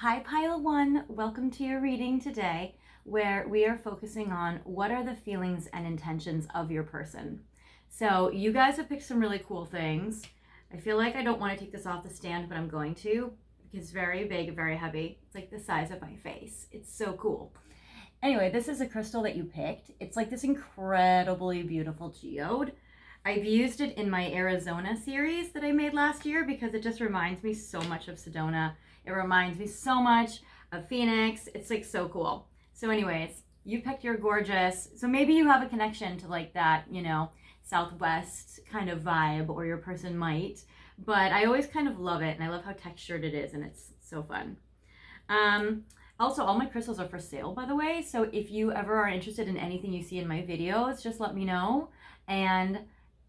Hi Pile 1, welcome to your reading today where we are focusing on what are the feelings and intentions of your person. So you guys have picked some really cool things. I feel like I don't want to take this off the stand, but I'm going to because it's very big, very heavy. It's like the size of my face. It's so cool. Anyway, this is a crystal that you picked. It's like this incredibly beautiful geode. I've used it in my Arizona series that I made last year because it just reminds me so much of Sedona. It reminds me so much of Phoenix. It's like so cool. So anyways, you picked your gorgeous, so maybe you have a connection to like that, you know, Southwest kind of vibe, or your person might, but I always kind of love it and I love how textured it is and it's so fun. Also, all my crystals are for sale, by the way, so if you ever are interested in anything you see in my videos, just let me know and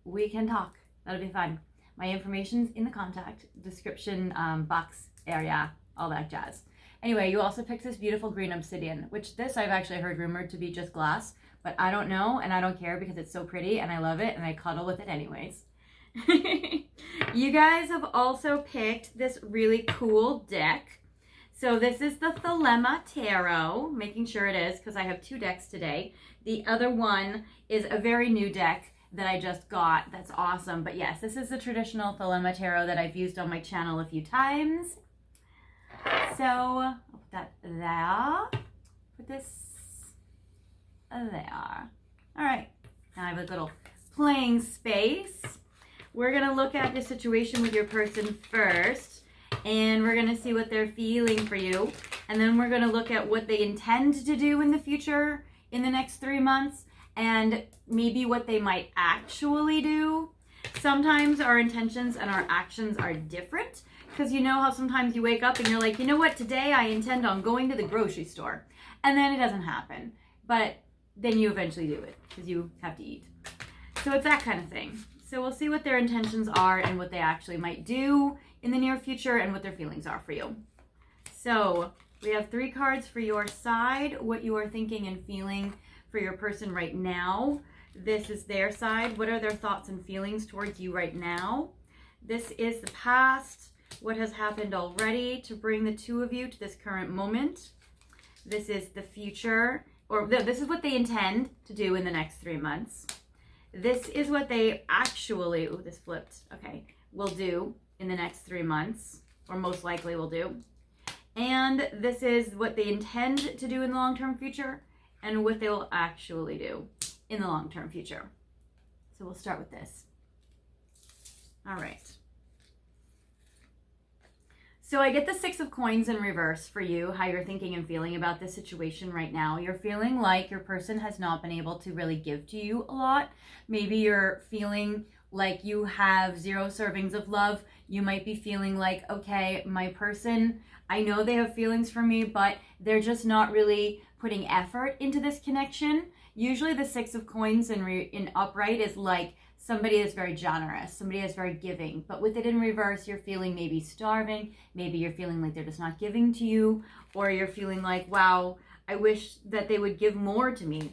we can talk. That'll be fun. My information's in the contact description box area, all that jazz. Anyway, you also picked this beautiful green obsidian, which this I've actually heard rumored to be just glass, but I don't know and I don't care because it's so pretty and I love it and I cuddle with it anyways. You guys have also picked this really cool deck. So this is the Thelema Tarot, making sure it is because I have two decks today. The other one is a very new deck that I just got. That's awesome. But yes, this is the traditional Thelema Tarot that I've used on my channel a few times. So I'll put that there. Put this there. All right. Now I have a little playing space. We're going to look at the situation with your person first, and we're going to see what they're feeling for you. And then we're going to look at what they intend to do in the future in the next 3 months, and maybe what they might actually do. Sometimes our intentions and our actions are different, because you know how sometimes you wake up and you're like, you know what, today I intend on going to the grocery store. And then it doesn't happen. But then you eventually do it because you have to eat. So it's that kind of thing. So we'll see what their intentions are and what they actually might do in the near future and what their feelings are for you. So we have 3 cards for your side, what you are thinking and feeling for your person right now. This is their side. What are their thoughts and feelings towards you right now? This is the past. What has happened already to bring the two of you to this current moment? This is the future, or this is what they intend to do in the next 3 months. This is what they actually, oh, this flipped, okay, will do in the next 3 months, or most likely will do. And this is what they intend to do in the long-term future, and what they will actually do in the long-term future. So we'll start with this. All right. So I get the 6 of coins in reverse for you, how you're thinking and feeling about this situation right now. You're feeling like your person has not been able to really give to you a lot. Maybe you're feeling like you have 0 servings of love. You might be feeling like, okay, my person, I know they have feelings for me, but they're just not really putting effort into this connection. Usually the 6 of coins in upright is like somebody is very generous, somebody is very giving, but with it in reverse, you're feeling maybe starving, maybe you're feeling like they're just not giving to you, or you're feeling like, wow, I wish that they would give more to me.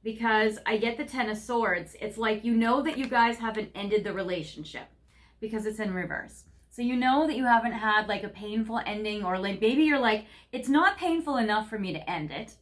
Because I get the 10 of Swords. It's like you know that you guys haven't ended the relationship because it's in reverse. So you know that you haven't had like a painful ending, or like maybe you're like, it's not painful enough for me to end it.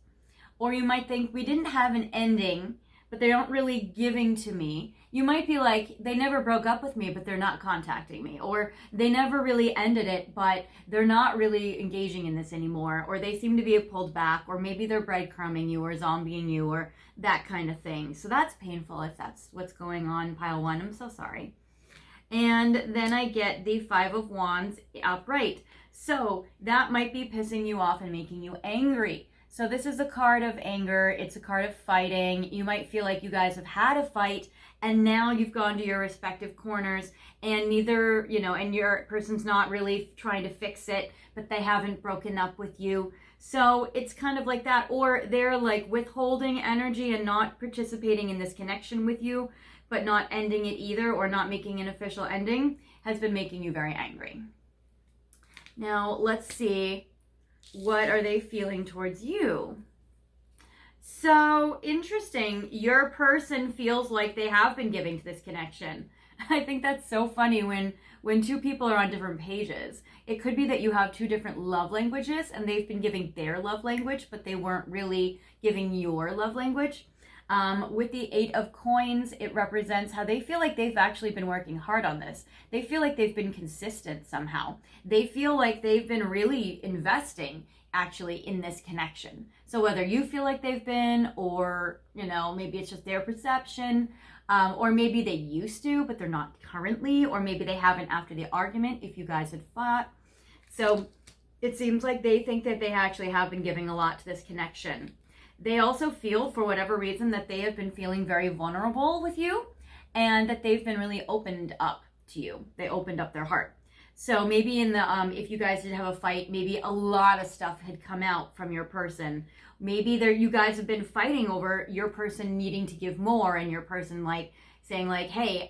Or you might think we didn't have an ending, but they aren't really giving to me. You might be like, they never broke up with me, but they're not contacting me. Or they never really ended it, but they're not really engaging in this anymore. Or they seem to be pulled back, or maybe they're breadcrumbing you or zombieing you or that kind of thing. So that's painful if that's what's going on, Pile 1. I'm so sorry. And then I get the 5 of Wands upright. So that might be pissing you off and making you angry. So this is a card of anger. It's a card of fighting. You might feel like you guys have had a fight and now you've gone to your respective corners and neither, you know, and your person's not really trying to fix it, but they haven't broken up with you. So it's kind of like that, or they're like withholding energy and not participating in this connection with you, but not ending it either, or not making an official ending, has been making you very angry. Now let's see. What are they feeling towards you? So interesting. Your person feels like they have been giving to this connection. I think that's so funny when two people are on different pages. It could be that you have two different love languages and they've been giving their love language, but they weren't really giving your love language. With the 8 of Coins, it represents how they feel like they've actually been working hard on this. They feel like they've been consistent somehow. They feel like they've been really investing actually in this connection. So whether you feel like they've been, or, you know, maybe it's just their perception, or maybe they used to, but they're not currently, or maybe they haven't after the argument if you guys had fought. So it seems like they think that they actually have been giving a lot to this connection. They also feel, for whatever reason, that they have been feeling very vulnerable with you and that they've been really opened up to you. They opened up their heart. So maybe in the, if you guys did have a fight, maybe a lot of stuff had come out from your person. Maybe you guys have been fighting over your person needing to give more and your person like saying like, hey,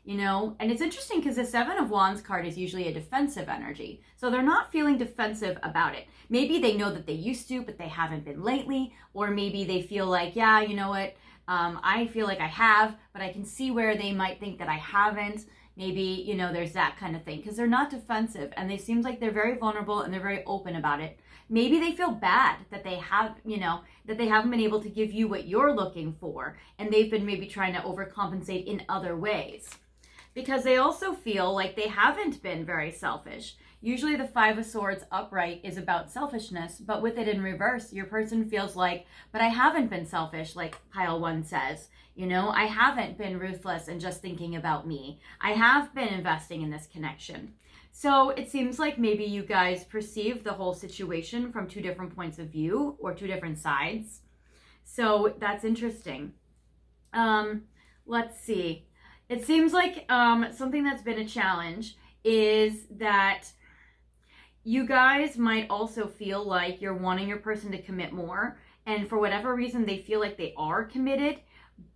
and it's interesting because the 7 of Wands card is usually a defensive energy. So they're not feeling defensive about it. Maybe they know that they used to, but they haven't been lately. Or maybe they feel like, yeah, you know what? I feel like I have, but I can see where they might think that I haven't. Maybe, there's that kind of thing because they're not defensive and they seem like they're very vulnerable and they're very open about it. Maybe they feel bad that they have, that they haven't been able to give you what you're looking for and they've been maybe trying to overcompensate in other ways. Because they also feel like they haven't been very selfish. Usually the 5 of Swords upright is about selfishness, but with it in reverse, your person feels like, but I haven't been selfish, like pile 1 says. I haven't been ruthless and just thinking about me. I have been investing in this connection. So it seems like maybe you guys perceive the whole situation from 2 different points of view or 2 different sides. So that's interesting. Let's see. It seems like something that's been a challenge is that you guys might also feel like you're wanting your person to commit more. And for whatever reason, they feel like they are committed,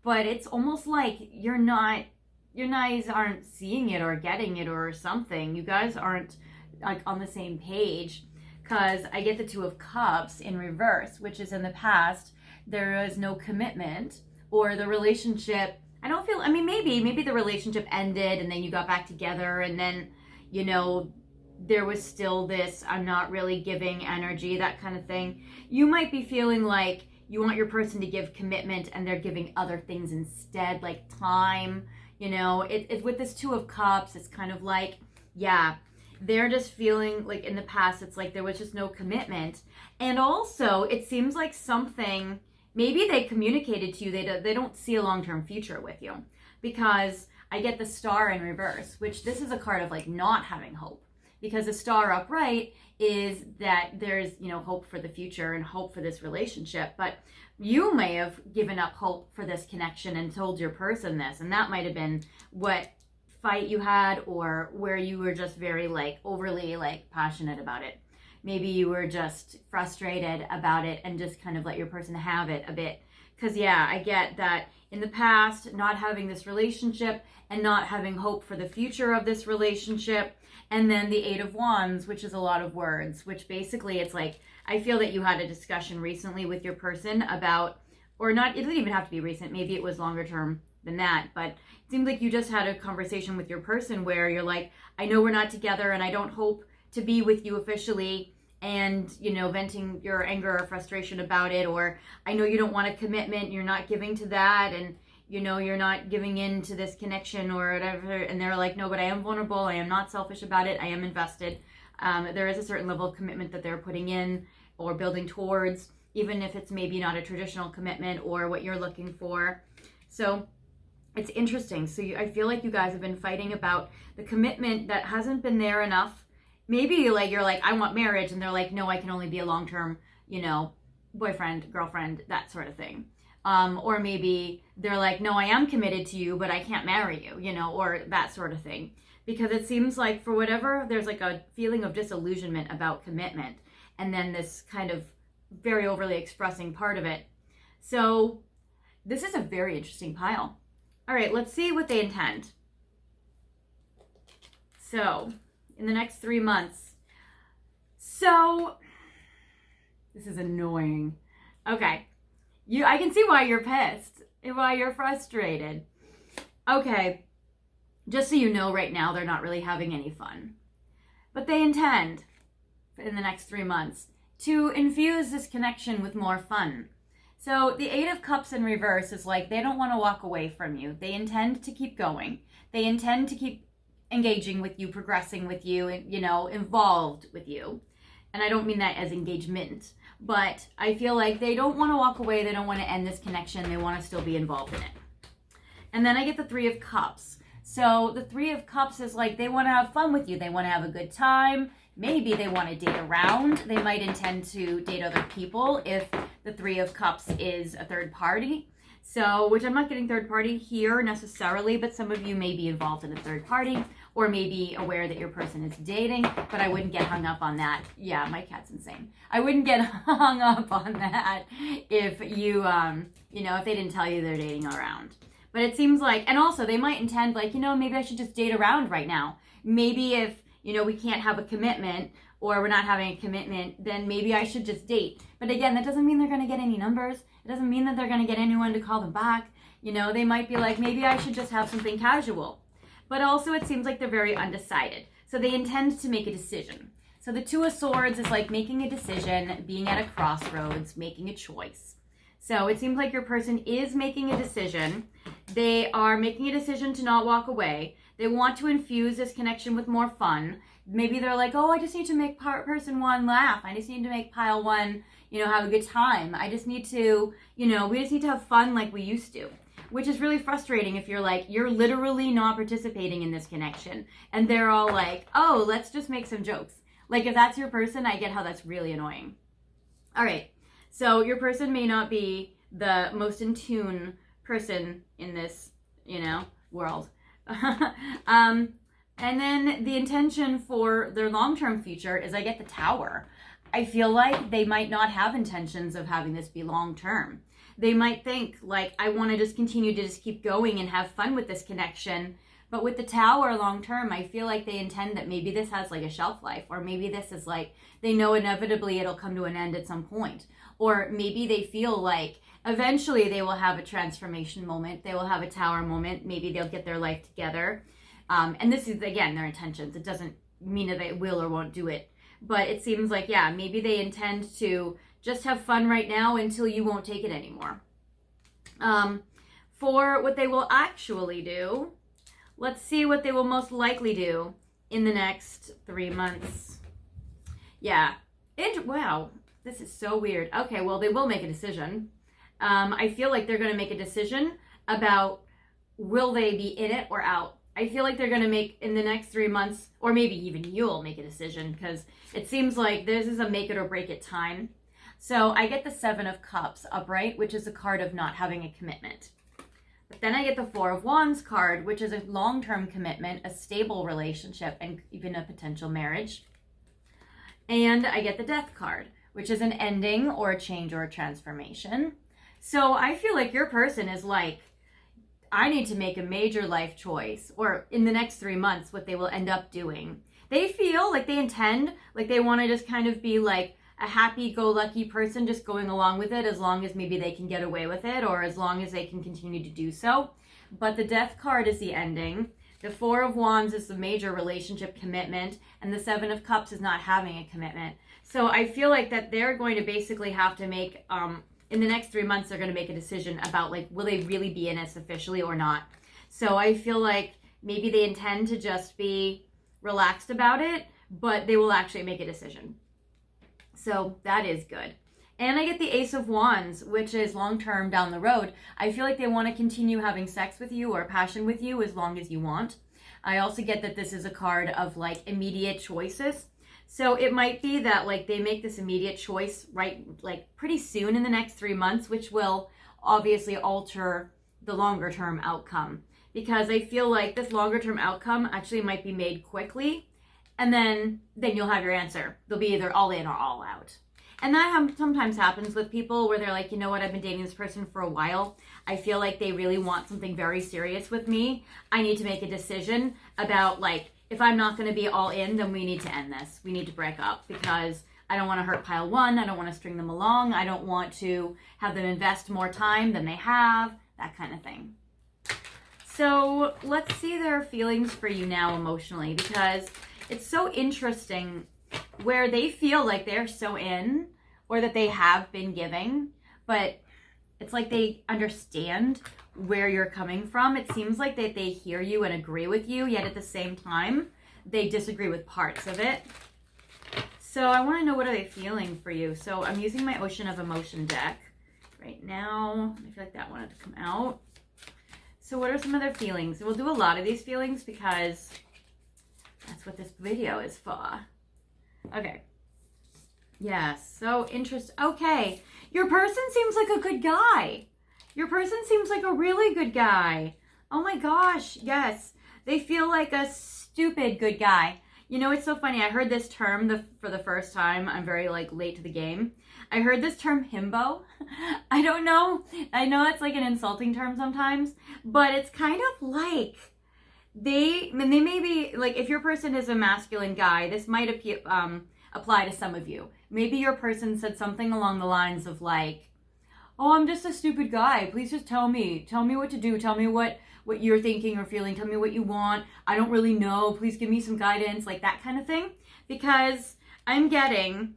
but it's almost like you guys aren't seeing it or getting it or something. You guys aren't like on the same page because I get the 2 of Cups in reverse, which is in the past, there is no commitment or the relationship. Maybe the relationship ended and then you got back together and then, there was still this, I'm not really giving energy, that kind of thing. You might be feeling like you want your person to give commitment and they're giving other things instead, like time. With this 2 of Cups, it's kind of like, yeah, they're just feeling like in the past, it's like there was just no commitment. And also it seems like something, maybe they communicated to you, they don't see a long-term future with you, because I get the Star in reverse, which this is a card of like not having hope, because the Star upright is that there's, hope for the future and hope for this relationship, but you may have given up hope for this connection and told your person this, and that might have been what fight you had or where you were just very like overly like passionate about it. Maybe you were just frustrated about it and just kind of let your person have it a bit. Because, yeah, I get that in the past, not having this relationship and not having hope for the future of this relationship. And then the 8 of Wands, which is a lot of words, which basically it's like, I feel that you had a discussion recently with your person about, or not, it doesn't even have to be recent. Maybe it was longer term than that. But it seems like you just had a conversation with your person where you're like, I know we're not together and I don't hope to be with you officially, and venting your anger or frustration about it, or I know you don't want a commitment, you're not giving to that, and you're not giving in to this connection or whatever, and they're like, no, but I am vulnerable, I am not selfish about it, I am invested. There is a certain level of commitment that they're putting in or building towards, even if it's maybe not a traditional commitment or what you're looking for. So it's interesting. So I feel like you guys have been fighting about the commitment that hasn't been there enough. Maybe like you're like, I want marriage, and they're like, no, I can only be a long-term, boyfriend, girlfriend, that sort of thing. Or maybe they're like, no, I am committed to you, but I can't marry you, or that sort of thing. Because it seems like for whatever, there's like a feeling of disillusionment about commitment, and then this kind of very overly expressing part of it. So this is a very interesting pile. All right, let's see what they intend. So in the next 3 months. So this is annoying. Okay. I can see why you're pissed and why you're frustrated. Okay. Just so you know, right now, they're not really having any fun. But they intend, in the next 3 months, to infuse this connection with more fun. So the Eight of Cups in reverse is like they don't want to walk away from you. They intend to keep going. They intend to keep engaging with you, progressing with you, you know, involved with you. And I don't mean that as engagement, but I feel like they don't want to walk away. They don't want to end this connection. They want to still be involved in it. And then I get the Three of Cups. So the Three of Cups is like they want to have fun with you. They want to have a good time. Maybe they want to date around. They might intend to date other people if the Three of Cups is a third party. So, which I'm not getting third party here necessarily, but some of you may be involved in a third party or maybe aware that your person is dating, but I wouldn't get hung up on that. Yeah, my cat's insane. I wouldn't get hung up on that if you, you know, if they didn't tell you they're dating around. But it seems like, and also they might intend like, you know, maybe I should just date around right now. Maybe if, you know, we can't have a commitment or we're not having a commitment, then maybe I should just date. But again, that doesn't mean they're going to get any numbers. It doesn't mean that they're going to get anyone to call them back. You know, they might be like, maybe I should just have something casual. But also it seems like they're very undecided. So they intend to make a decision. So the Two of Swords is like making a decision, being at a crossroads, making a choice. So it seems like your person is making a decision. They are making a decision to not walk away. They want to infuse this connection with more fun. Maybe they're like, oh, I just need to make person one laugh. I just need to make pile one, you know, have a good time. I just need to, you know, we just need to have fun like we used to. Which is really frustrating if you're like, you're literally not participating in this connection. And they're all like, oh, let's just make some jokes. Like if that's your person, I get how that's really annoying. All right. So your person may not be the most in tune person in this, you know, world. And then the intention for their long-term future is I get the Tower. I feel like they might not have intentions of having this be long-term. They might think like, I want to just continue to just keep going and have fun with this connection. But with the Tower long-term, I feel like they intend that maybe this has like a shelf life, or maybe this is like, they know inevitably it'll come to an end at some point. Or maybe they feel like eventually they will have a transformation moment. They will have a Tower moment. Maybe they'll get their life together. And this is, again, their intentions. It doesn't mean that they will or won't do it. But it seems like, yeah, maybe they intend to just have fun right now until you won't take it anymore. For what they will actually do, let's see what they will most likely do in the next 3 months. Yeah. Wow. This is so weird. Okay, well, they will make a decision. I feel like they're going to make a decision about will they be in it or out. I feel like they're going to make in the next 3 months, or maybe even you'll make a decision, because it seems like this is a make it or break it time. So I get the Seven of Cups upright, which is a card of not having a commitment. But then I get the Four of Wands card, which is a long-term commitment, a stable relationship, and even a potential marriage. And I get the Death card, which is an ending or a change or a transformation. So I feel like your person is like, I need to make a major life choice, or in the next 3 months, what they will end up doing. They feel like they intend, like they want to just kind of be like a happy-go-lucky person just going along with it, as long as maybe they can get away with it, or as long as they can continue to do so. But the Death card is the ending. The Four of Wands is the major relationship commitment, and the Seven of Cups is not having a commitment. So I feel like that they're going to basically have to make, in the next 3 months, they're going to make a decision about like, will they really be in this officially or not? So I feel like maybe they intend to just be relaxed about it, but they will actually make a decision. So that is good. And I get the Ace of Wands, which is long-term down the road. I feel like they want to continue having sex with you or passion with you as long as you want. I also get that this is a card of like immediate choices. So it might be that like they make this immediate choice right like pretty soon in the next 3 months, which will obviously alter the longer term outcome. Because I feel like this longer term outcome actually might be made quickly, and then you'll have your answer. They'll be either all in or all out. And that sometimes happens with people where they're like, you know what, I've been dating this person for a while. I feel like they really want something very serious with me. I need to make a decision about like, if I'm not going to be all in, then we need to end this. We need to break up because I don't want to hurt pile one. I don't want to string them along. I don't want to have them invest more time than they have, that kind of thing. So let's see their feelings for you now emotionally, because it's so interesting where they feel like they're so in, or that they have been giving, but it's like they understand where you're coming from. It seems like that they hear you and agree with you, yet at the same time, they disagree with parts of it. So I want to know, what are they feeling for you? So I'm using my Ocean of Emotion deck right now. I feel like that wanted to come out. So what are some of their feelings? We'll do a lot of these feelings because that's what this video is for. Okay. Yes, so interesting. Okay, your person seems like a good guy. Your person seems like a really good guy. Oh my gosh, yes. They feel like a stupid good guy. You know, it's so funny. I heard this term for the first time. I'm very late to the game. I heard this term himbo. I don't know. I know it's like an insulting term sometimes, but it's kind of like they may be like, if your person is a masculine guy, this might apply to some of you. Maybe your person said something along the lines of like, oh, I'm just a stupid guy. Please just tell me what to do. Tell me what you're thinking or feeling. Tell me what you want. I don't really know. Please give me some guidance, like that kind of thing. Because I'm getting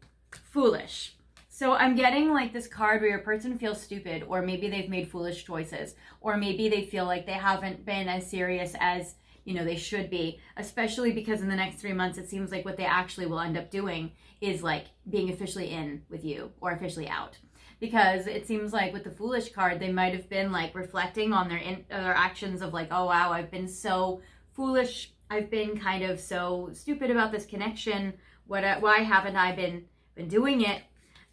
foolish. So I'm getting like this card where your person feels stupid, or maybe they've made foolish choices, or maybe they feel like they haven't been as serious as, you know, they should be, especially because in the next 3 months, it seems like what they actually will end up doing is like being officially in with you or officially out. Because it seems like with the Foolish card, they might have been like reflecting on their actions of like, oh wow, I've been so foolish. I've been kind of so stupid about this connection. Why haven't I been doing it?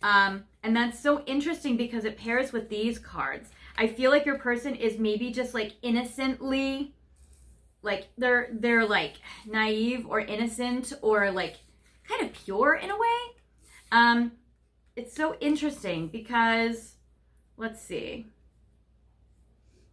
And that's so interesting because it pairs with these cards. I feel like your person is maybe just like innocently, like they're like naive or innocent or like kind of pure in a way. It's so interesting because, let's see.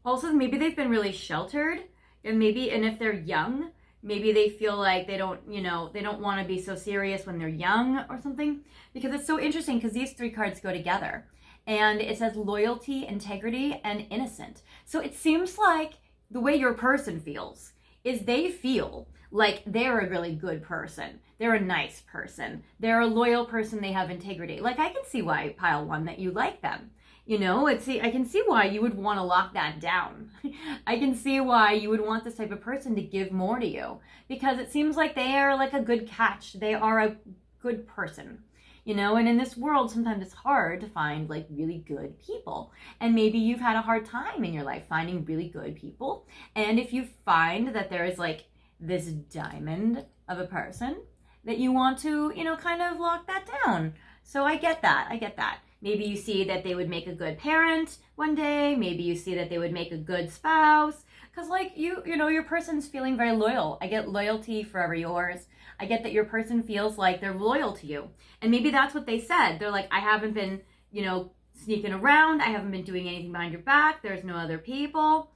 Also, maybe they've been really sheltered, and if they're young, maybe they feel like they don't want to be so serious when they're young or something. Because it's so interesting because these three cards go together, and it says loyalty, integrity, and innocent. So it seems like the way your person feels is they feel like they're a really good person. They're a nice person. They're a loyal person. They have integrity. Like, I can see why, pile one, that you like them. You know, I can see why you would want to lock that down. I can see why you would want this type of person to give more to you, because it seems like they are like a good catch. They are a good person. You know, and in this world, sometimes it's hard to find like really good people. And maybe you've had a hard time in your life finding really good people. And if you find that there is like this diamond of a person, that you want to, you know, kind of lock that down. So I get that. Maybe you see that they would make a good parent one day. Maybe you see that they would make a good spouse. Because like you know, your person's feeling very loyal. I get loyalty forever yours. I get that your person feels like they're loyal to you. And maybe that's what they said. They're like, I haven't been, you know, sneaking around. I haven't been doing anything behind your back. There's no other people.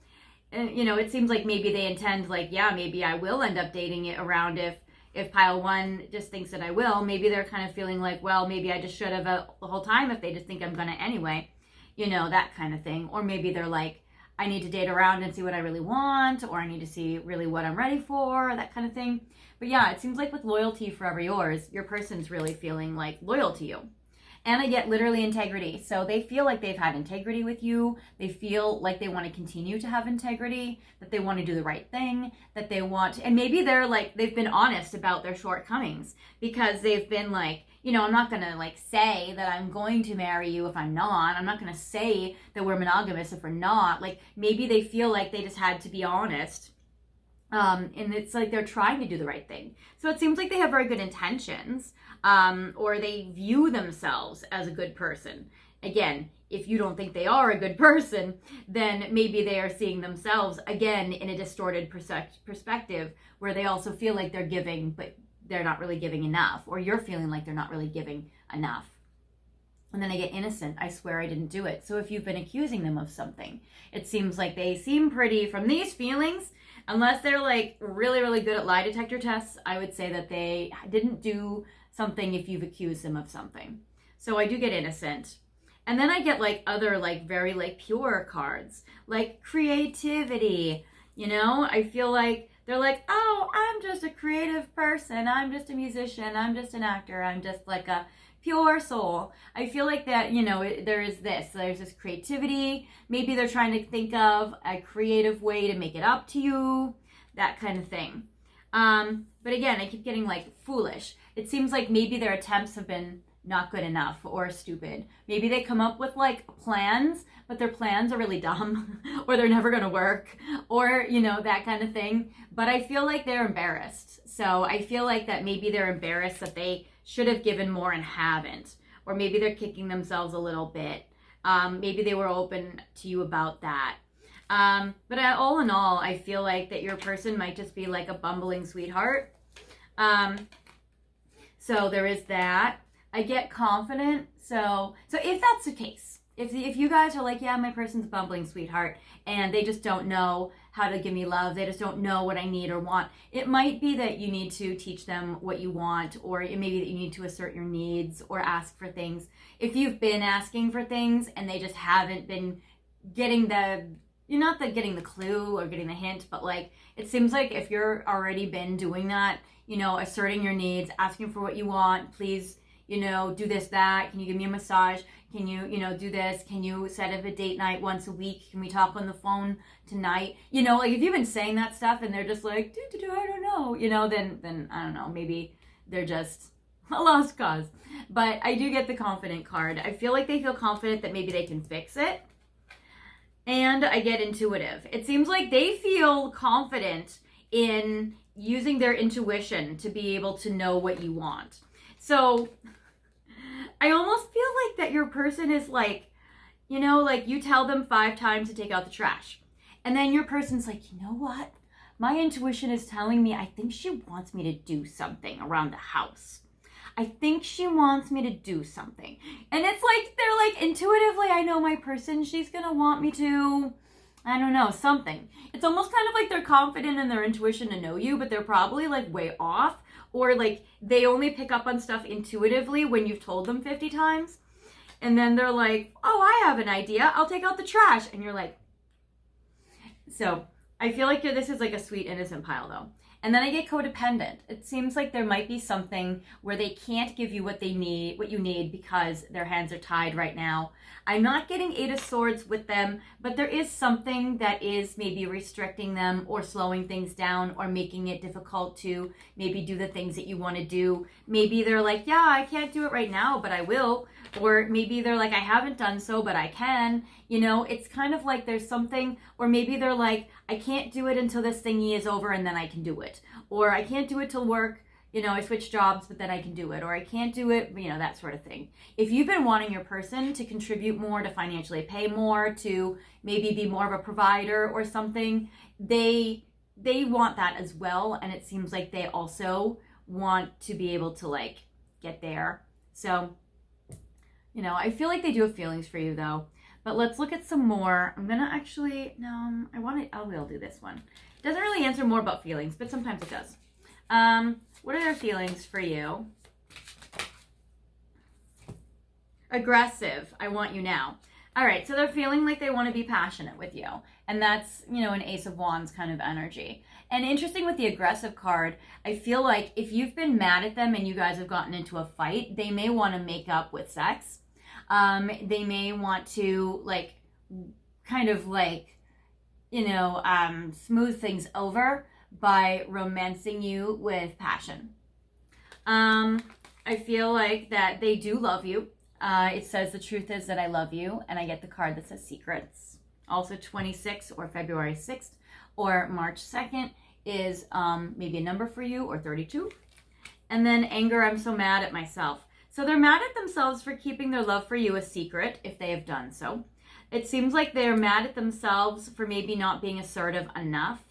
And, you know, it seems like maybe they intend like, yeah, maybe I will end up dating it around if pile one just thinks that I will. Maybe they're kind of feeling like, well, maybe I just should have the whole time if they just think I'm gonna anyway, you know, that kind of thing. Or maybe they're like, I need to date around and see what I really want, or I need to see really what I'm ready for, that kind of thing. But yeah, it seems like with loyalty forever yours, your person's really feeling like loyal to you. And I get literally integrity. So they feel like they've had integrity with you. They feel like they want to continue to have integrity, that they want to do the right thing, that they want, and maybe they're like, they've been honest about their shortcomings, because they've been like, you know, I'm not going to like say that I'm going to marry you if I'm not. I'm not going to say that we're monogamous if we're not. Like, maybe they feel like they just had to be honest. And it's like they're trying to do the right thing. So it seems like they have very good intentions, or they view themselves as a good person. Again, if you don't think they are a good person, then maybe they are seeing themselves, again, in a distorted perspective, where they also feel like they're giving, but they're not really giving enough, or you're feeling like they're not really giving enough. And then I get innocent. I swear I didn't do it. So if you've been accusing them of something, it seems like they seem pretty, from these feelings, unless they're like really, really good at lie detector tests, I would say that they didn't do something if you've accused them of something. So I do get innocent. And then I get like other like very like pure cards, like creativity, You know, I feel like they're like, oh, I'm just a creative person. I'm just a musician. I'm just an actor. I'm just like a pure soul. I feel like that, you know, there's this creativity. Maybe they're trying to think of a creative way to make it up to you, that kind of thing. But again, I keep getting like foolish. It seems like maybe their attempts have been not good enough or stupid. Maybe they come up with like plans, but their plans are really dumb or they're never going to work or, you know, that kind of thing. But I feel like they're embarrassed. So I feel like that maybe they're embarrassed that they should have given more and haven't. Or maybe they're kicking themselves a little bit. Maybe they were open to you about that. But all in all, I feel like that your person might just be like a bumbling sweetheart. So there is that. I get confident. So if that's the case, if you guys are like, yeah, my person's a bumbling sweetheart and they just don't know how to give me love, they just don't know what I need or want, it might be that you need to teach them what you want, or it may be that you need to assert your needs or ask for things. If you've been asking for things and they just haven't been getting you're not getting the clue or getting the hint, but like it seems like if you're already been doing that, you know, asserting your needs, asking for what you want, please, you know, do this, that, can you give me a massage? Can you, you know, do this? Can you set up a date night once a week? Can we talk on the phone tonight? You know, like if you've been saying that stuff and they're just like, I don't know, you know, then I don't know, maybe they're just a lost cause. But I do get the confident card. I feel like they feel confident that maybe they can fix it. And I get intuitive. It seems like they feel confident in using their intuition to be able to know what you want. So I almost feel like that your person is like, you know, like you tell them 5 times to take out the trash. And then your person's like, you know what? My intuition is telling me I think she wants me to do something around the house. I think she wants me to do something. And it's like, they're like, intuitively, I know my person, she's going to want me to, I don't know, something. It's almost kind of like they're confident in their intuition to know you, but they're probably like way off. Or like they only pick up on stuff intuitively when you've told them 50 times. And then they're like, oh, I have an idea. I'll take out the trash. And you're like, so I feel like this is like a sweet, innocent pile though. And then I get codependent. It seems like there might be something where they can't give you what you need because their hands are tied right now. I'm not getting 8 of Swords with them, but there is something that is maybe restricting them or slowing things down or making it difficult to maybe do the things that you want to do. Maybe they're like, yeah, I can't do it right now, but I will. Or maybe they're like, I haven't done so, but I can. You know, it's kind of like there's something, or maybe they're like, I can't do it until this thingy is over and then I can do it. Or I can't do it till work, you know, I switch jobs, but then I can do it. Or I can't do it, you know, that sort of thing. If you've been wanting your person to contribute more, to financially pay more, to maybe be more of a provider or something, they want that as well. And it seems like they also want to be able to like get there. So, you know, I feel like they do have feelings for you though. But let's look at some more. I'm gonna actually, no, I will do this one. It doesn't really answer more about feelings, but sometimes it does. What are their feelings for you? Aggressive, I want you now. All right, so they're feeling like they want to be passionate with you. And that's, you know, an Ace of Wands kind of energy. And interesting with the aggressive card, I feel like if you've been mad at them and you guys have gotten into a fight, they may want to make up with sex. They may want to like, kind of like, you know, smooth things over by romancing you with passion. I feel like that they do love you. It says the truth is that I love you, and I get the card that says secrets. Also 26 or February 6th or March 2nd is maybe a number for you, or 32. And then anger, I'm so mad at myself. So they're mad at themselves for keeping their love for you a secret if they have done so. It seems like they're mad at themselves for maybe not being assertive enough,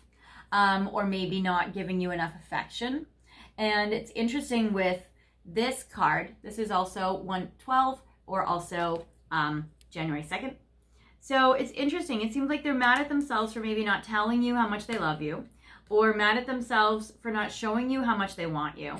or maybe not giving you enough affection. And it's interesting with this card. This is also 112 or also January 2nd. So it's interesting. It seems like they're mad at themselves for maybe not telling you how much they love you, or mad at themselves for not showing you how much they want you.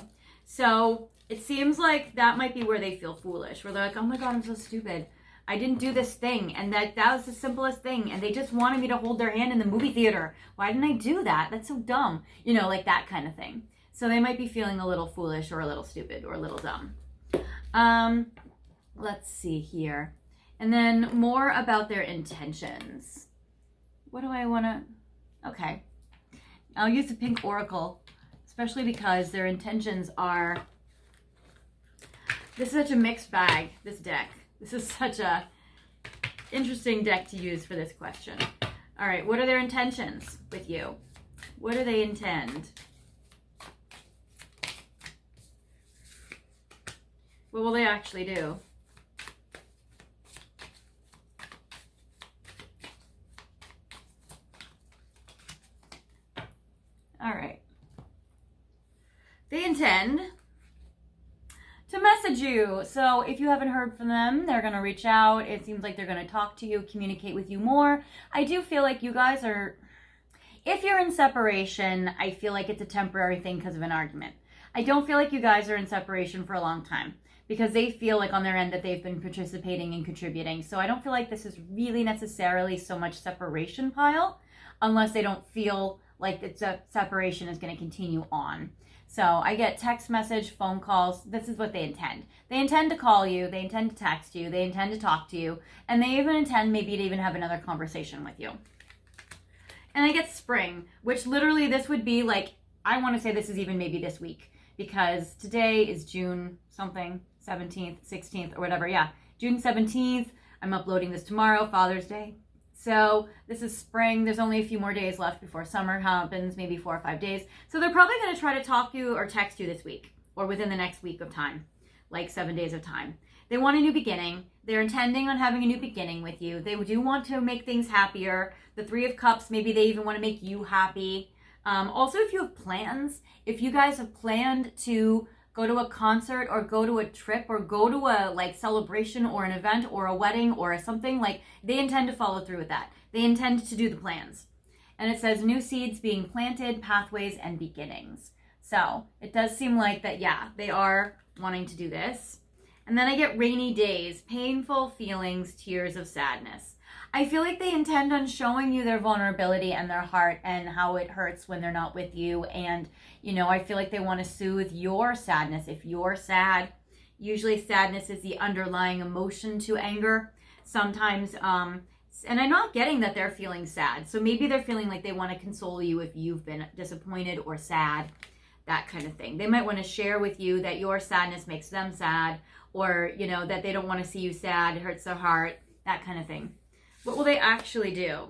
So it seems like that might be where they feel foolish, where they're like, oh my God, I'm so stupid. I didn't do this thing, and that was the simplest thing, and they just wanted me to hold their hand in the movie theater. Why didn't I do that? That's so dumb. You know, like that kind of thing. So they might be feeling a little foolish or a little stupid or a little dumb. Let's see here. And then more about their intentions. What do I want to... Okay. I'll use the pink oracle, especially because their intentions are... This is such a mixed bag, this deck. This is such a interesting deck to use for this question. All right, what are their intentions with you? What do they intend? What will they actually do? All right. They intend to message you. So if you haven't heard from them, they're going to reach out. It seems like they're going to talk to you, communicate with you more. I do feel like you guys are, if you're in separation, I feel like it's a temporary thing because of an argument. I don't feel like you guys are in separation for a long time because they feel like on their end that they've been participating and contributing. So I don't feel like this is really necessarily so much separation pile unless they don't feel like the separation is going to continue on. So I get text message, phone calls. This is what they intend. They intend to call you. They intend to text you. They intend to talk to you. And they even intend maybe to even have another conversation with you. And I get spring, which literally this would be like, I want to say this is even maybe this week because today is June something, 17th, 16th or whatever. Yeah, June 17th. I'm uploading this tomorrow, Father's Day. So this is spring. There's only a few more days left before summer happens, maybe 4 or 5 days. So they're probably going to try to talk to you or text you this week or within the next week of time, like 7 days of time. They want a new beginning. They're intending on having a new beginning with you. They do want to make things happier. The Three of Cups, maybe they even want to make you happy. Also, if you have plans, if you guys have planned to go to a concert or go to a trip or go to a like celebration or an event or a wedding or something, like they intend to follow through with that. They intend to do the plans. And it says new seeds being planted, pathways and beginnings. So it does seem like that, yeah, they are wanting to do this. And then I get rainy days, painful feelings, tears of sadness. I feel like they intend on showing you their vulnerability and their heart and how it hurts when they're not with you. And, you know, I feel like they want to soothe your sadness. If you're sad, usually sadness is the underlying emotion to anger. Sometimes, and I'm not getting that they're feeling sad. So maybe they're feeling like they want to console you if you've been disappointed or sad, that kind of thing. They might want to share with you that your sadness makes them sad, or, you know, that they don't want to see you sad, it hurts their heart, that kind of thing. What will they actually do?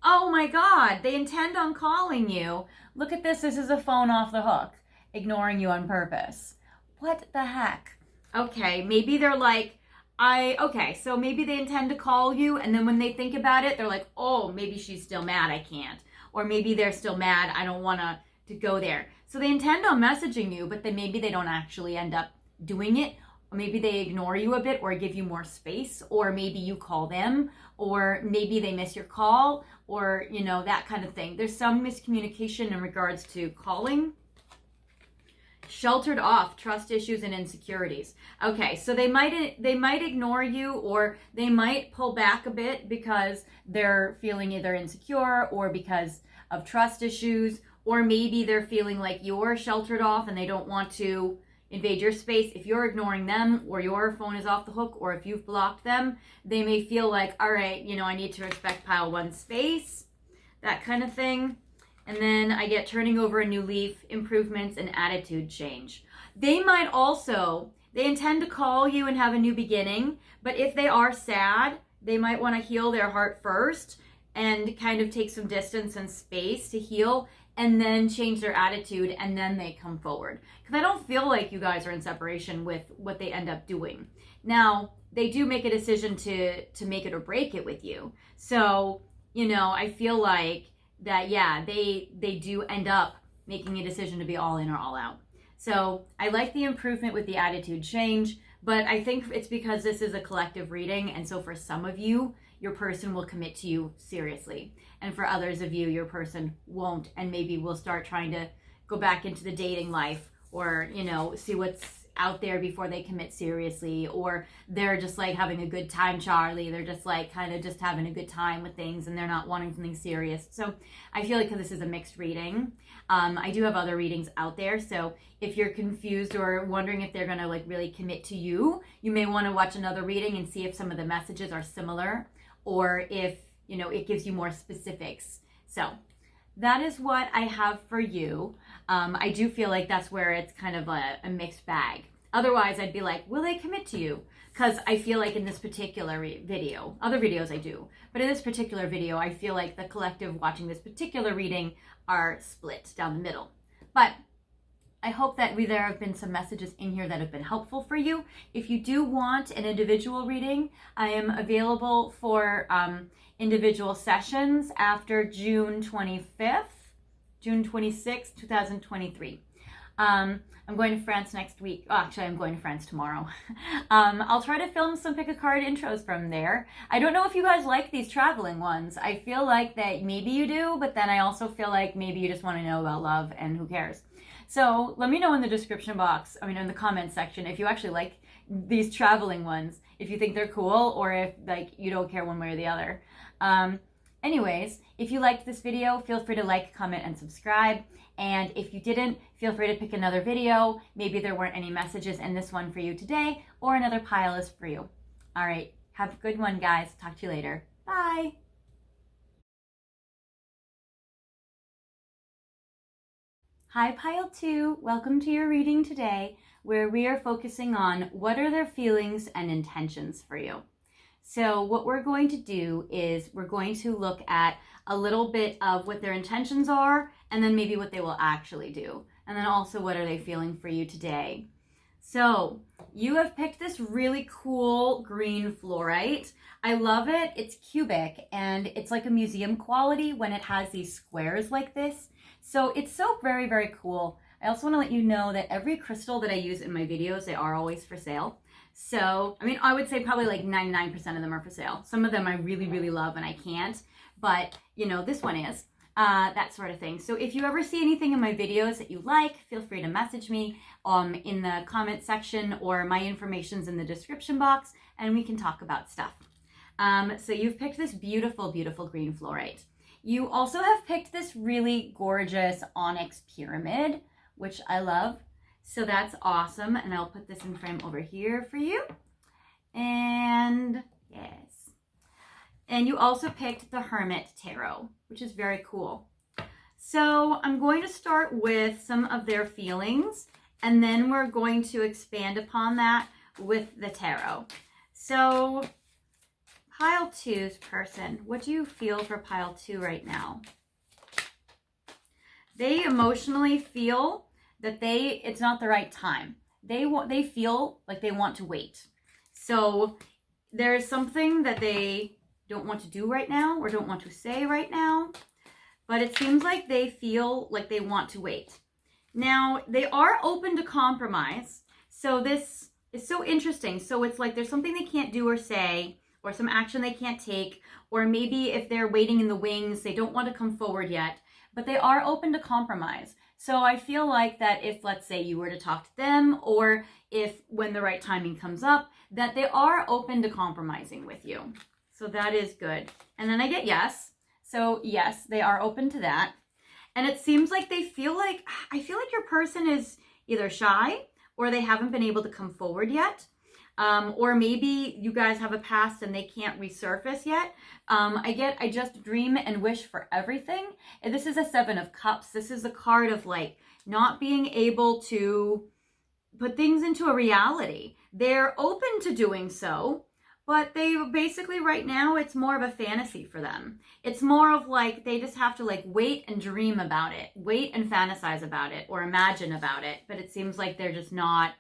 Oh my God, they intend on calling you. Look at this. This is a phone off the hook, ignoring you on purpose. What the heck? Okay, maybe they're like, so maybe they intend to call you, and then when they think about it, they're like, oh, maybe she's still mad, I can't. Or maybe they're still mad, I don't want to go there. So they intend on messaging you, but then maybe they don't actually end up doing it. Or maybe they ignore you a bit or give you more space, or maybe you call them, or maybe they miss your call, or, you know, that kind of thing. There's some miscommunication in regards to calling. Sheltered off, trust issues and insecurities. Okay, so they might ignore you, or they might pull back a bit because they're feeling either insecure or because of trust issues, or maybe they're feeling like you're sheltered off and they don't want to invade your space. If you're ignoring them, or your phone is off the hook, or if you've blocked them, they may feel like, all right, you know, I need to respect pile one space, that kind of thing. And then I get turning over a new leaf, improvements, and attitude change. They might also, they intend to call you and have a new beginning, but if they are sad, they might want to heal their heart first and kind of take some distance and space to heal, and then change their attitude, and then they come forward. Because I don't feel like you guys are in separation with what they end up doing. Now, they do make a decision to make it or break it with you. So, you know, I feel like that, yeah, they do end up making a decision to be all in or all out. So I like the improvement with the attitude change, but I think it's because this is a collective reading, and so for some of you, your person will commit to you seriously. And for others of you, your person won't, and maybe will start trying to go back into the dating life, or, you know, see what's out there before they commit seriously, or they're just like having a good time, Charlie. They're just like kind of just having a good time with things and they're not wanting something serious. So I feel like this is a mixed reading. I do have other readings out there. So if you're confused or wondering if they're going to like really commit to you, you may want to watch another reading and see if some of the messages are similar or if, you know, it gives you more specifics. So that is what I have for you. I do feel like that's where it's kind of a mixed bag. Otherwise, I'd be like, will they commit to you? Because I feel like in this particular video, other videos I do, but in this particular video, I feel like the collective watching this particular reading are split down the middle. But I hope that there have been some messages in here that have been helpful for you. If you do want an individual reading, I am available for individual sessions after June 25th, June 26th, 2023. I'm going to France next week. Oh, actually, I'm going to France tomorrow. I'll try to film some pick a card intros from there. I don't know if you guys like these traveling ones. I feel like that maybe you do, but then I also feel like maybe you just want to know about love and who cares. So let me know in the description box, in the comment section, if you actually like these traveling ones, if you think they're cool or if like you don't care one way or the other. Anyways, if you liked this video, feel free to like, comment, and subscribe. And if you didn't, feel free to pick another video. Maybe there weren't any messages in this one for you today, or another pile is for you. All right, have a good one, guys. Talk to you later. Bye. Hi, Pile 2. Welcome to your reading today, where we are focusing on what are their feelings and intentions for you. So what we're going to do is we're going to look at a little bit of what their intentions are and then maybe what they will actually do. And then also what are they feeling for you today. So you have picked this really cool green fluorite. I love it. It's cubic and it's like a museum quality when it has these squares like this. So it's so very, very cool. I also want to let you know that every crystal that I use in my videos, they are always for sale. So, I would say probably like 99% of them are for sale. Some of them I really, really love and I can't, but this one is, that sort of thing. So if you ever see anything in my videos that you like, feel free to message me in the comment section, or my information's in the description box and we can talk about stuff. So you've picked this beautiful, beautiful green fluorite. You also have picked this really gorgeous onyx pyramid, which I love. So that's awesome. And I'll put this in frame over here for you. And yes. And you also picked the Hermit Tarot, which is very cool. So I'm going to start with some of their feelings, and then we're going to expand upon that with the tarot. So Pile 2's person, what do you feel for Pile 2 right now? They emotionally feel that it's not the right time. They feel like they want to wait. So there's something that they don't want to do right now or don't want to say right now, but it seems like they feel like they want to wait. Now, they are open to compromise. So this is so interesting. So it's like there's something they can't do or say, or some action they can't take, or maybe if they're waiting in the wings, they don't want to come forward yet, but they are open to compromise. So I feel like that if, let's say, you were to talk to them, or if when the right timing comes up, that they are open to compromising with you. So that is good. And then I get yes. So yes, they are open to that. And it seems like I feel like your person is either shy or they haven't been able to come forward yet. Or maybe you guys have a past and they can't resurface yet. I just dream and wish for everything. And this is a 7 of Cups. This is a card of like not being able to put things into a reality. They're open to doing so, but they basically right now, it's more of a fantasy for them. It's more of like, they just have to like wait and dream about it, wait and fantasize about it or imagine about it. But it seems like they're just not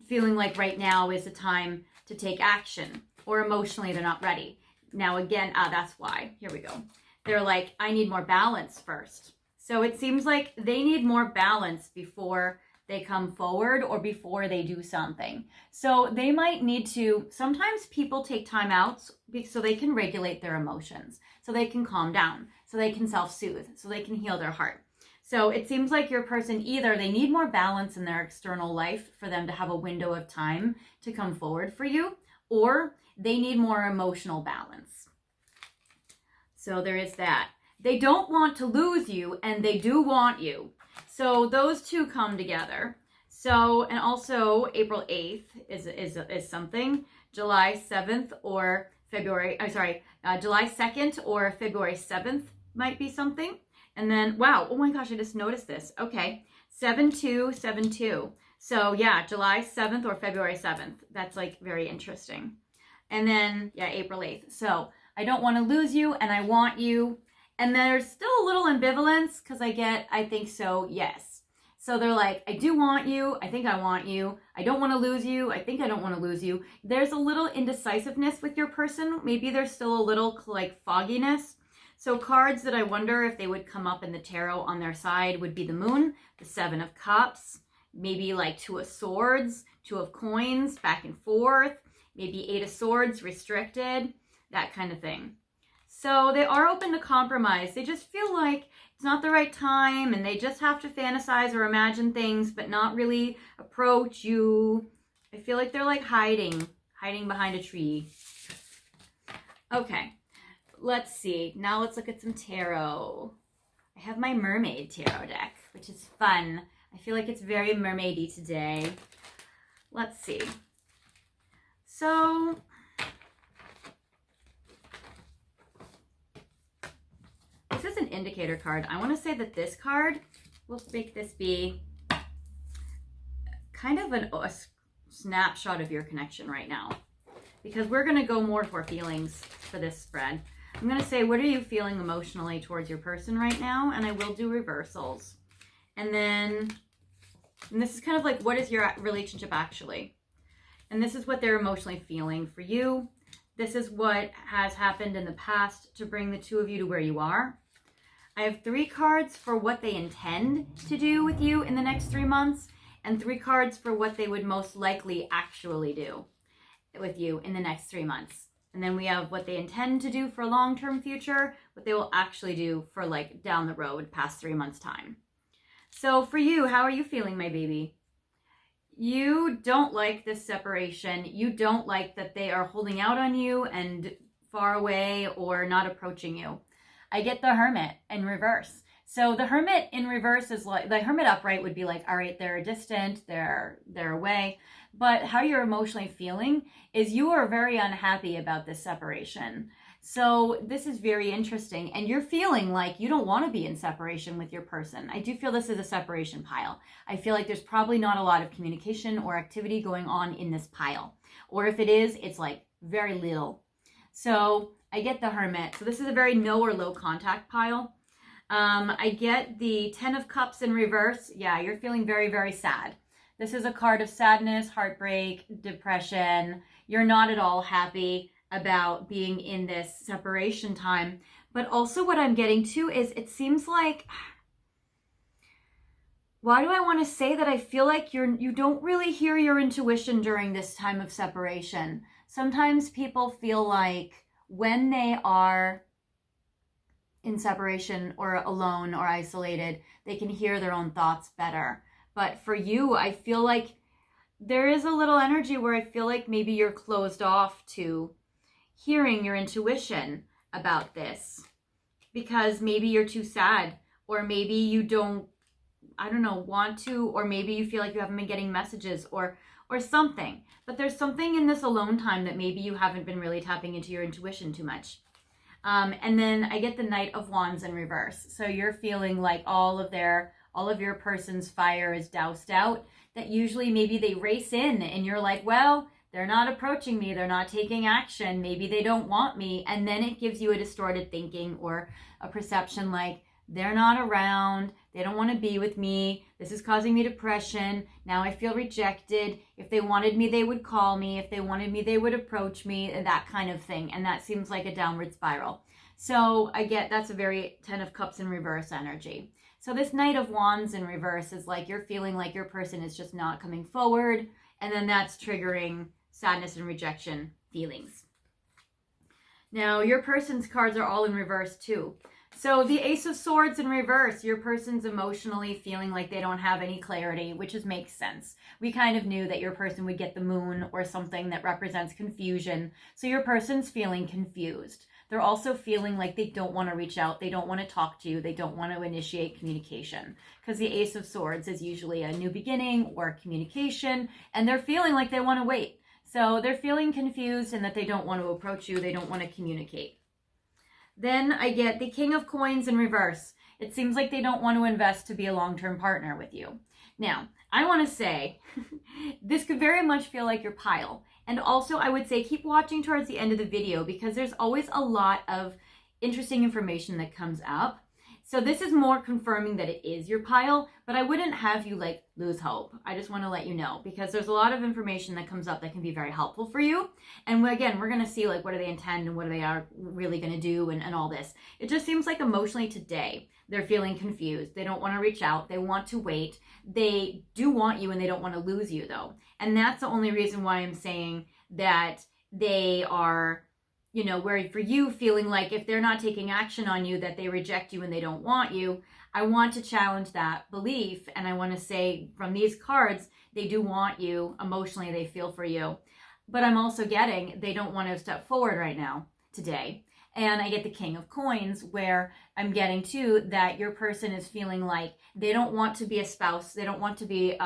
feeling like right now is the time to take action, or emotionally they're not ready. Now again, that's why. Here we go. They're like, I need more balance first. So it seems like they need more balance before they come forward or before they do something. So they might need to, sometimes people take time out so they can regulate their emotions, so they can calm down, so they can self-soothe, so they can heal their heart. So it seems like your person, either they need more balance in their external life for them to have a window of time to come forward for you, or they need more emotional balance. So there is that. They don't want to lose you, and they do want you. So those two come together. So, and also April 8th is something. July 7th or July 2nd or February 7th might be something. And then, wow, oh my gosh, I just noticed this. Okay, 7272. So yeah, July 7th or February 7th. That's like very interesting. And then, yeah, April 8th. So I don't want to lose you, and I want you. And there's still a little ambivalence because I think so, yes. So they're like, I do want you. I think I want you. I don't want to lose you. I think I don't want to lose you. There's a little indecisiveness with your person. Maybe there's still a little like fogginess. So cards that I wonder if they would come up in the tarot on their side would be the Moon, the Seven of Cups, maybe like Two of Swords, Two of Coins, back and forth, maybe Eight of Swords, restricted, that kind of thing. So they are open to compromise. They just feel like it's not the right time, and they just have to fantasize or imagine things, but not really approach you. I feel like they're like hiding behind a tree. Okay, let's see. Now let's look at some tarot. I have my mermaid tarot deck, which is fun. I feel like it's very mermaidy today. Let's see. So this is an indicator card. I want to say that this card, we'll make this be kind of a snapshot of your connection right now, because we're going to go more for feelings for this spread. I'm going to say, what are you feeling emotionally towards your person right now? And I will do reversals. And this is kind of like, what is your relationship actually? And this is what they're emotionally feeling for you. This is what has happened in the past to bring the two of you to where you are. I have 3 cards for what they intend to do with you in the next 3 months, and 3 cards for what they would most likely actually do with you in the next 3 months. And then we have what they intend to do for long-term future, what they will actually do for like down the road past 3 months time. So for you, how are you feeling, my baby? You don't like this separation. You don't like that they are holding out on you and far away or not approaching you. I get the Hermit in reverse. So the Hermit in reverse is like, the Hermit upright would be like, all right, they're distant, they're away. But how you're emotionally feeling is you are very unhappy about this separation. So this is very interesting. And you're feeling like you don't want to be in separation with your person. I do feel this is a separation pile. I feel like there's probably not a lot of communication or activity going on in this pile. Or if it is, it's like very little. So I get the Hermit. So this is a very no or low contact pile. I get the 10 of Cups in reverse. Yeah, you're feeling very, very sad. This is a card of sadness, heartbreak, depression. You're not at all happy about being in this separation time. But also what I'm getting to is it seems like, why do I want to say that? I feel like you don't really hear your intuition during this time of separation. Sometimes people feel like when they are in separation or alone or isolated, they can hear their own thoughts better. But for you, I feel like there is a little energy where I feel like maybe you're closed off to hearing your intuition about this, because maybe you're too sad, or maybe you don't, I don't know, want to, or maybe you feel like you haven't been getting messages or something. But there's something in this alone time that maybe you haven't been really tapping into your intuition too much. And then I get the Knight of Wands in reverse. So you're feeling like all of your person's fire is doused out, that usually maybe they race in and you're like, well, they're not approaching me, they're not taking action, maybe they don't want me. And then it gives you a distorted thinking or a perception like, they're not around, they don't want to be with me, this is causing me depression, now I feel rejected, if they wanted me they would call me, if they wanted me they would approach me, that kind of thing. And that seems like a downward spiral. So I get, that's a very 10 of Cups in reverse energy. So this Knight of Wands in reverse is like you're feeling like your person is just not coming forward, and then that's triggering sadness and rejection feelings. Now your person's cards are all in reverse too. So the Ace of Swords in reverse, your person's emotionally feeling like they don't have any clarity, which makes sense. We kind of knew that your person would get the moon or something that represents confusion. So your person's feeling confused. They're also feeling like they don't want to reach out. They don't want to talk to you. They don't want to initiate communication, because the Ace of Swords is usually a new beginning or communication, and they're feeling like they want to wait. So they're feeling confused and that they don't want to approach you. They don't want to communicate. Then I get the King of Coins in reverse. It seems like they don't want to invest to be a long-term partner with you. Now, I want to say, this could very much feel like your pile. And also, I would say keep watching towards the end of the video, because there's always a lot of interesting information that comes up. So this is more confirming that it is your pile, but I wouldn't have you like lose hope. I just want to let you know, because there's a lot of information that comes up that can be very helpful for you. And again, we're going to see like what do they intend and what are they are really going to do and all this. It just seems like emotionally today, they're feeling confused. They don't want to reach out. They want to wait. They do want you and they don't want to lose you though. And that's the only reason why I'm saying that they are, you know, where for you feeling like if they're not taking action on you, that they reject you and they don't want you. I want to challenge that belief. And I want to say from these cards, they do want you emotionally. They feel for you, but I'm also getting, they don't want to step forward right now today. And I get the King of Coins, where I'm getting too that your person is feeling like they don't want to be a spouse. They don't want to be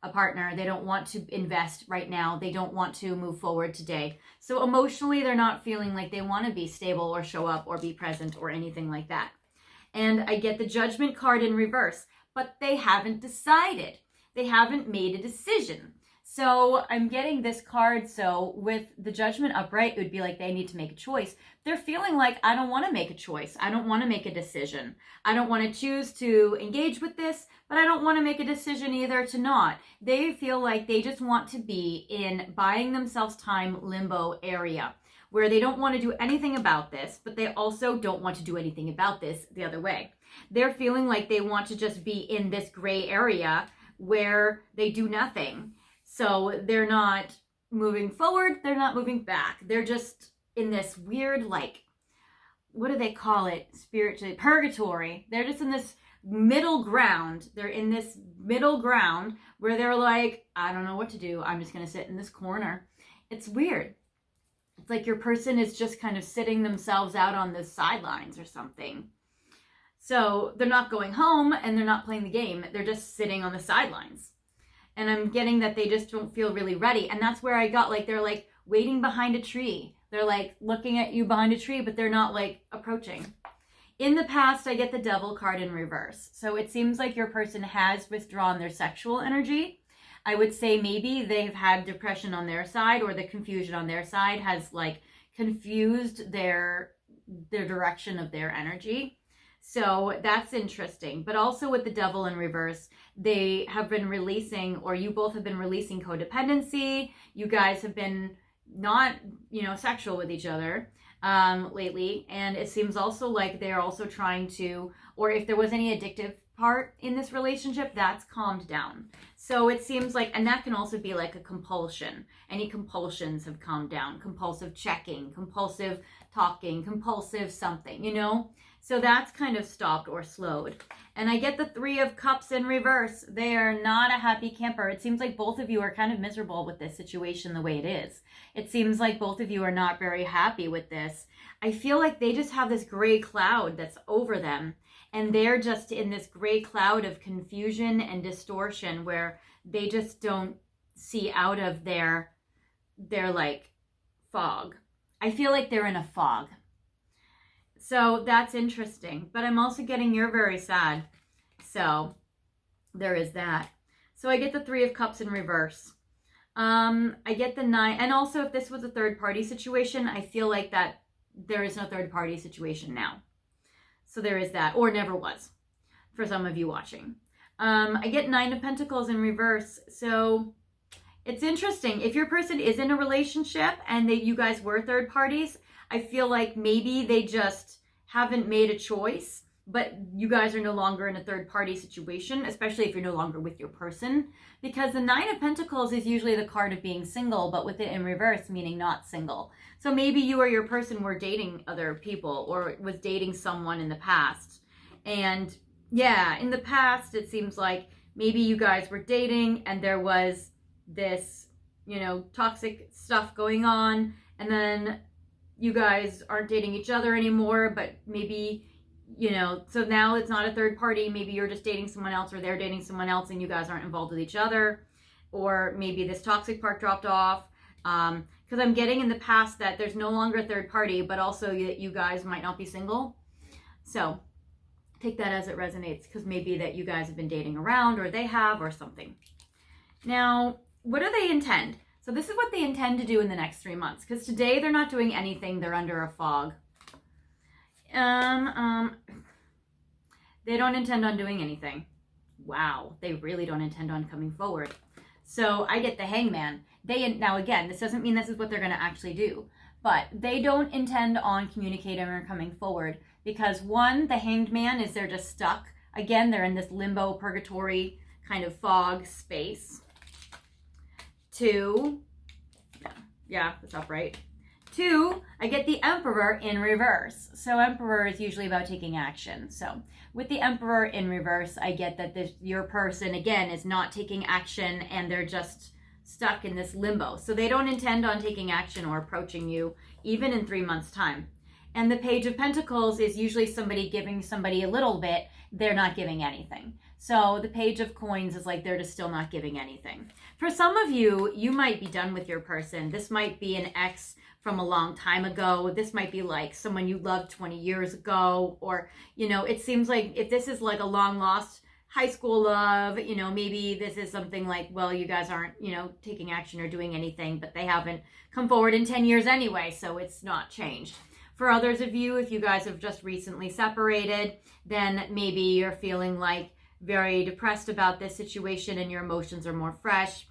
a partner. They don't want to invest right now. They don't want to move forward today. So emotionally, they're not feeling like they want to be stable or show up or be present or anything like that. And I get the Judgment card in reverse, but they haven't decided. They haven't made a decision. So I'm getting this card. So with the Judgment upright, it would be like they need to make a choice. They're feeling like, I don't want to make a choice. I don't want to make a decision. I don't want to choose to engage with this, but I don't want to make a decision either to not. They feel like they just want to be in buying themselves time limbo area, where they don't want to do anything about this, but they also don't want to do anything about this the other way. They're feeling like they want to just be in this gray area where they do nothing. So they're not moving forward, they're not moving back. They're just in this weird, like, what do they call it spiritually? Purgatory. They're just in this middle ground. They're in this middle ground where they're like, I don't know what to do. I'm just going to sit in this corner. It's weird. It's like your person is just kind of sitting themselves out on the sidelines or something. So they're not going home and they're not playing the game. They're just sitting on the sidelines. And I'm getting that they just don't feel really ready. And that's where I got like, they're like waiting behind a tree. They're like looking at you behind a tree, but they're not like approaching. In the past, I get the Devil card in reverse. So it seems like your person has withdrawn their sexual energy. I would say maybe they've had depression on their side, or the confusion on their side has like confused their direction of their energy. So that's interesting. But also with the Devil in reverse, they have been releasing, or you both have been releasing codependency. You guys have been not, sexual with each other lately. And it seems also like they're also trying to, or if there was any addictive part in this relationship, that's calmed down. So it seems like, and that can also be like a compulsion. Any compulsions have calmed down. Compulsive checking, compulsive talking, compulsive something, So that's kind of stopped or slowed. And I get the Three of Cups in reverse. They are not a happy camper. It seems like both of you are kind of miserable with this situation the way it is. It seems like both of you are not very happy with this. I feel like they just have this gray cloud that's over them. And they're just in this gray cloud of confusion and distortion where they just don't see out of their like fog. I feel like they're in a fog. So that's interesting. But I'm also getting you're very sad. So there is that. So I get the Three of Cups in reverse. I get the 9. And also if this was a third party situation, I feel like that there is no third party situation now. So there is that, or never was for some of you watching. I get 9 of Pentacles in reverse. So it's interesting. If your person is in a relationship and you guys were third parties, I feel like maybe they just haven't made a choice. but you guys are no longer in a third party situation, especially if you're no longer with your person, because the Nine of Pentacles is usually the card of being single, but with it in reverse, meaning not single. So maybe you or your person were dating other people or was dating someone in the past. And yeah, in the past, it seems like maybe you guys were dating and there was this, you know, toxic stuff going on, and then you guys aren't dating each other anymore, but maybe, you know, so now it's not a third party. Maybe you're just dating someone else, or they're dating someone else and you guys aren't involved with each other. Or maybe this toxic part dropped off. Because I'm getting in the past that there's no longer a third party, but also that you guys might not be single. So take that as it resonates, because maybe that you guys have been dating around, or they have, or something. Now, what do they intend? So this is what they intend to do in the next 3 months, because today they're not doing anything. They're under a fog. They don't intend on doing anything. Wow, they really don't intend on coming forward. So I get the Hangman. Now again, this doesn't mean this is what they're going to actually do, but they don't intend on communicating or coming forward, because one, the Hanged Man is they're just stuck. Again, they're in this limbo, purgatory kind of fog space. Two, yeah, that's upright. Two, I get the Emperor in reverse. So Emperor is usually about taking action. So with the Emperor in reverse, I get that your person, again, is not taking action and they're just stuck in this limbo. So they don't intend on taking action or approaching you, even in 3 months' time. And the Page of Pentacles is usually somebody giving somebody a little bit. They're not giving anything. So the Page of Coins is like they're just still not giving anything. For some of you, you might be done with your person. This might be an ex from a long time ago. This might be like someone you loved 20 years ago. Or, you know, it seems like if this is like a long lost high school love, you know, maybe this is something like, well, you guys aren't, you know, taking action or doing anything, but they haven't come forward in 10 years anyway, so it's not changed. For others of you, if you guys have just recently separated, then maybe you're feeling like very depressed about this situation and your emotions are more fresh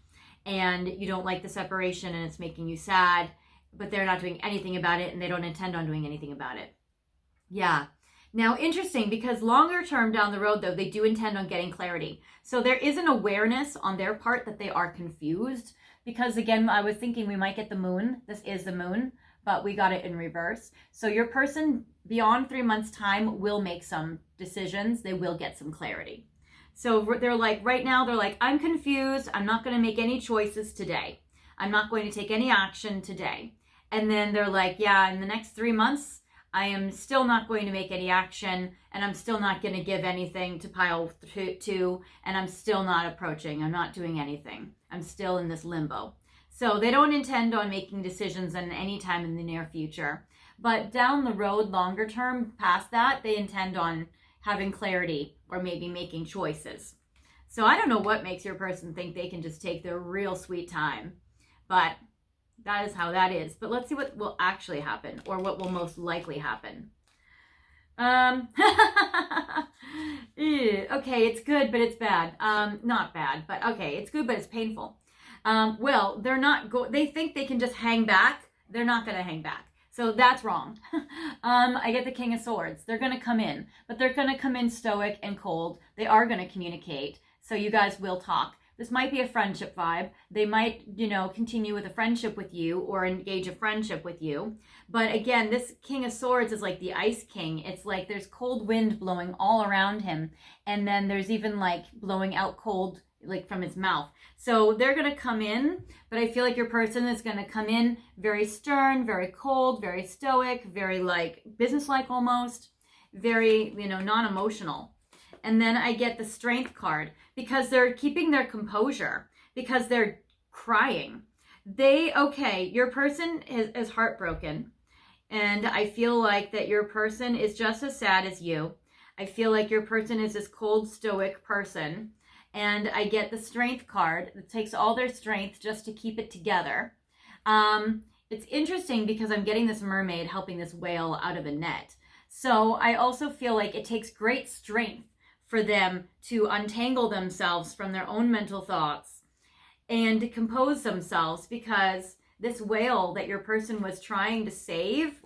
and you don't like the separation and it's making you sad, but they're not doing anything about it and they don't intend on doing anything about it. Yeah. Now, interesting, because longer term down the road, though, they do intend on getting clarity. So there is an awareness on their part that they are confused, because again, I was thinking we might get the moon. This is the moon, but we got it in reverse. So your person beyond 3 months' time will make some decisions. They will get some clarity. So they're like, right now, they're like, I'm confused. I'm not going to make any choices today. I'm not going to take any action today. And then they're like, yeah, in the next 3 months, I am still not going to make any action, and I'm still not going to give anything to pile two, and I'm still not approaching. I'm not doing anything. I'm still in this limbo. So they don't intend on making decisions in any time in the near future. But down the road, longer term, past that, they intend on having clarity or maybe making choices. So I don't know what makes your person think they can just take their real sweet time, but that is how that is. But let's see what will actually happen, or what will most likely happen. Okay, it's good, but it's bad. Not bad, but okay, it's good, but it's painful. Well, they think they can just hang back. They're not going to hang back. So that's wrong. I get the King of Swords. They're going to come in, but they're going to come in stoic and cold. They are going to communicate. So you guys will talk. This might be a friendship vibe. They might, you know, continue with a friendship with you or engage a friendship with you. But again, this King of Swords is like the Ice King. It's like there's cold wind blowing all around him. And then there's even like blowing out cold, like from his mouth. So they're going to come in, but I feel like your person is going to come in very stern, very cold, very stoic, very like businesslike almost, very, you know, non-emotional. And then I get the Strength card, because they're keeping their composure, because they're crying. Your person is heartbroken. And I feel like that your person is just as sad as you. I feel like your person is this cold, stoic person. And I get the Strength card that takes all their strength just to keep it together. It's interesting because I'm getting this mermaid helping this whale out of a net. So I also feel like it takes great strength for them to untangle themselves from their own mental thoughts and to compose themselves, because this whale that your person was trying to save,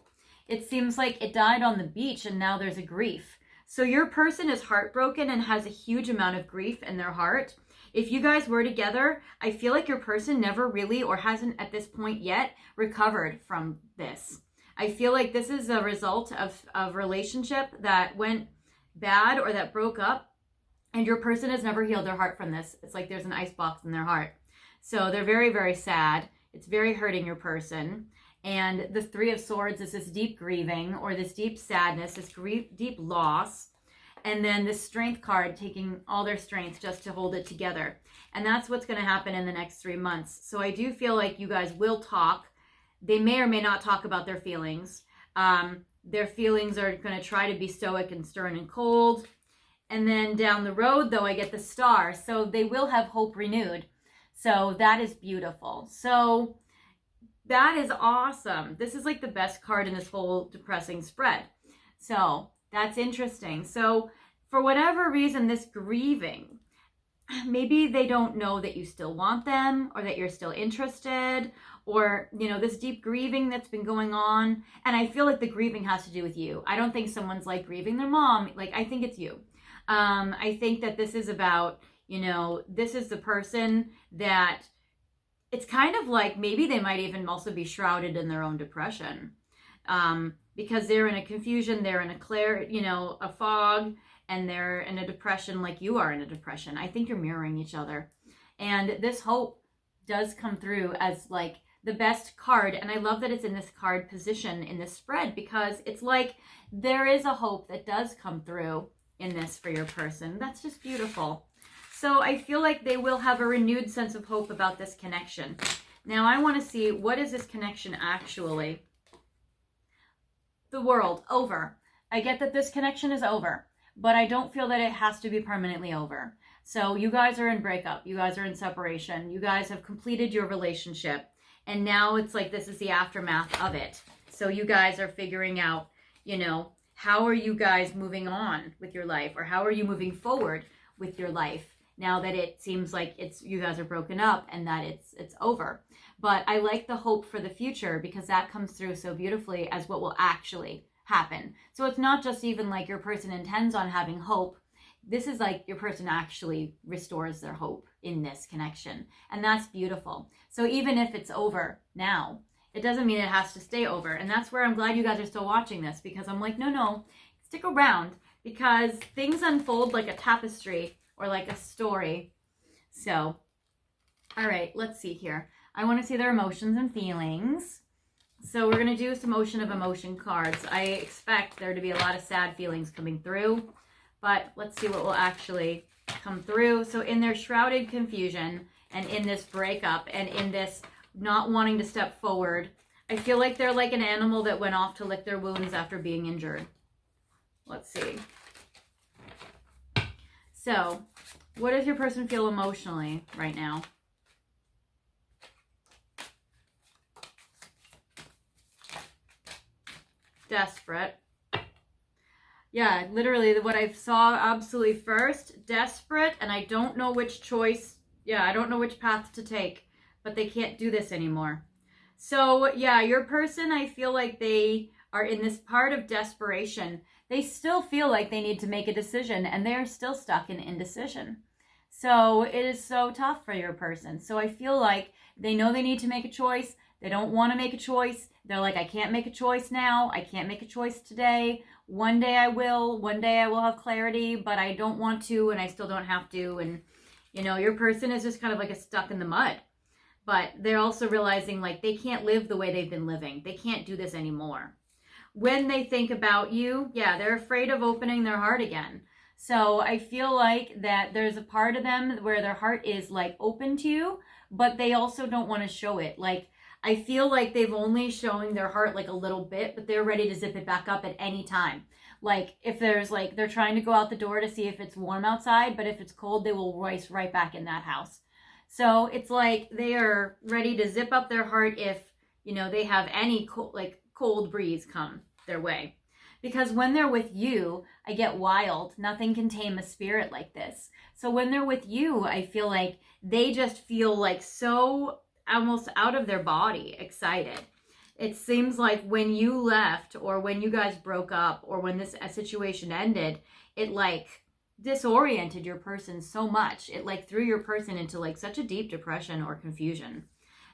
it seems like it died on the beach and now there's a grief. So your person is heartbroken and has a huge amount of grief in their heart. If you guys were together, I feel like your person never really, or hasn't at this point yet, recovered from this. I feel like this is a result of a relationship that went bad or that broke up, and your person has never healed their heart from this. It's like there's an icebox in their heart. So they're very, very sad. It's very hurting your person. And the Three of Swords is this deep grieving or this deep sadness, this deep loss. And then this Strength card taking all their strength just to hold it together. And that's what's going to happen in the next 3 months. So I do feel like you guys will talk. They may or may not talk about their feelings. Their feelings are going to try to be stoic and stern and cold. And then down the road, though, I get the Star. So they will have hope renewed. So that is beautiful. So that is awesome. This is like the best card in this whole depressing spread. So that's interesting. So for whatever reason, this grieving, maybe they don't know that you still want them or that you're still interested, or, you know, this deep grieving that's been going on. And I feel like the grieving has to do with you. I don't think someone's like grieving their mom. Like, I think it's you. I think that this is about, you know, this is the person that it's kind of like maybe they might even also be shrouded in their own depression. Because they're in a confusion, they're in a fog, and they're in a depression like you are in a depression. I think you're mirroring each other. And this hope does come through as like the best card. And I love that it's in this card position in this spread, because it's like there is a hope that does come through in this for your person. That's just beautiful. So I feel like they will have a renewed sense of hope about this connection. Now I want to see, what is this connection actually? The World, over. I get that this connection is over, but I don't feel that it has to be permanently over. So you guys are in breakup. You guys are in separation. You guys have completed your relationship. And now it's like this is the aftermath of it. So you guys are figuring out, you know, how are you guys moving on with your life? Or how are you moving forward with your life now that it seems like you guys are broken up and that it's over? But I like the hope for the future, because that comes through so beautifully as what will actually happen. So it's not just even like your person intends on having hope. This is like your person actually restores their hope in this connection. And that's beautiful. So even if it's over now, it doesn't mean it has to stay over. And that's where I'm glad you guys are still watching this, because I'm like, no, stick around, because things unfold like a tapestry or like a story. So, all right, let's see here. I want to see their emotions and feelings. So we're going to do some Ocean of Emotion cards. I expect there to be a lot of sad feelings coming through, but let's see what will actually come through. So in their shrouded confusion and in this breakup and in this not wanting to step forward, I feel like they're like an animal that went off to lick their wounds after being injured. Let's see. So what does your person feel emotionally right now? Desperate. Yeah, literally what I saw absolutely first, desperate, and I don't know which choice, I don't know which path to take, but they can't do this anymore. So yeah, your person, I feel like they are in this part of desperation. They still feel like they need to make a decision, and they're still stuck in indecision. So it is so tough for your person. So I feel like they know they need to make a choice. They don't want to make a choice. They're like, I can't make a choice now. I can't make a choice today. One day I will. One day I will have clarity, but I don't want to, and I still don't have to. And, you know, your person is just kind of like a stuck in the mud. But they're also realizing like they can't live the way they've been living. They can't do this anymore. When they think about you, they're afraid of opening their heart again. So I feel like that there's a part of them where their heart is like open to you, but they also don't want to show it. Like, I feel like they've only showing their heart like a little bit, but they're ready to zip it back up at any time. Like if there's like, they're trying to go out the door to see if it's warm outside, but if it's cold, they will race right back in that house. So it's like they are ready to zip up their heart if, you know, they have any cold breeze come their way. Because when they're with you, I get wild. Nothing can tame a spirit like this. So when they're with you, I feel like they just feel like so almost out of their body, excited. It seems like when you left or when you guys broke up or when this situation ended, it like disoriented your person so much. It like threw your person into like such a deep depression or confusion.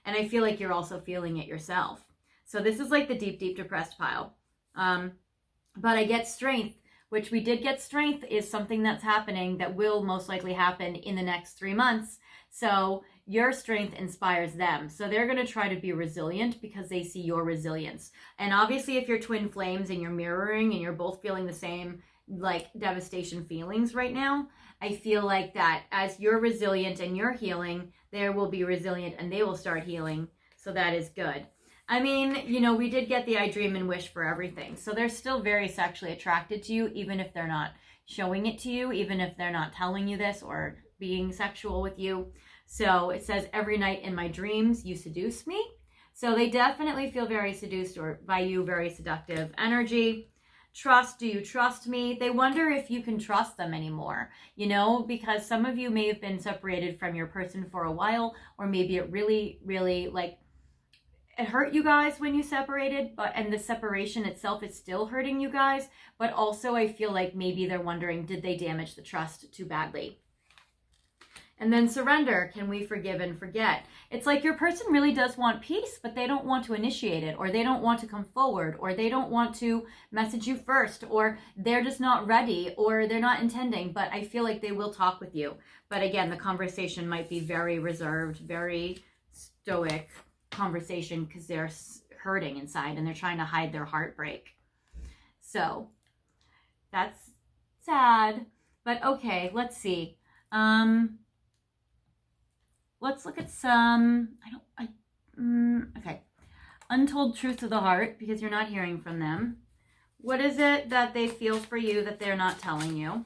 And I feel like you're also feeling it yourself. So this is like the deep, deep depressed pile. But I get strength, which we did get strength is something that's happening that will most likely happen in the next 3 months. So your strength inspires them. So they're going to try to be resilient because they see your resilience. And obviously if you're twin flames and you're mirroring and you're both feeling the same like devastation feelings right now, I feel like that as you're resilient and you're healing, they will be resilient and they will start healing. So that is good. I mean, you know, we did get the I dream and wish for everything. So they're still very sexually attracted to you, even if they're not showing it to you, even if they're not telling you this or being sexual with you. So it says, every night in my dreams, you seduce me. So they definitely feel very seduced or by you, very seductive energy. Trust, do you trust me? They wonder if you can trust them anymore, you know, because some of you may have been separated from your person for a while, or maybe it really, really like, it hurt you guys when you separated, and the separation itself is still hurting you guys. But also I feel like maybe they're wondering, did they damage the trust too badly? And then surrender. Can we forgive and forget? It's like your person really does want peace, but they don't want to initiate it, or they don't want to come forward, or they don't want to message you first, or they're just not ready, or they're not intending. But I feel like they will talk with you. But again, the conversation might be very reserved, very stoic conversation because they're hurting inside and they're trying to hide their heartbreak. So that's sad. But okay, let's see. Let's look at some, okay. Untold truths of the heart, because you're not hearing from them. What is it that they feel for you that they're not telling you?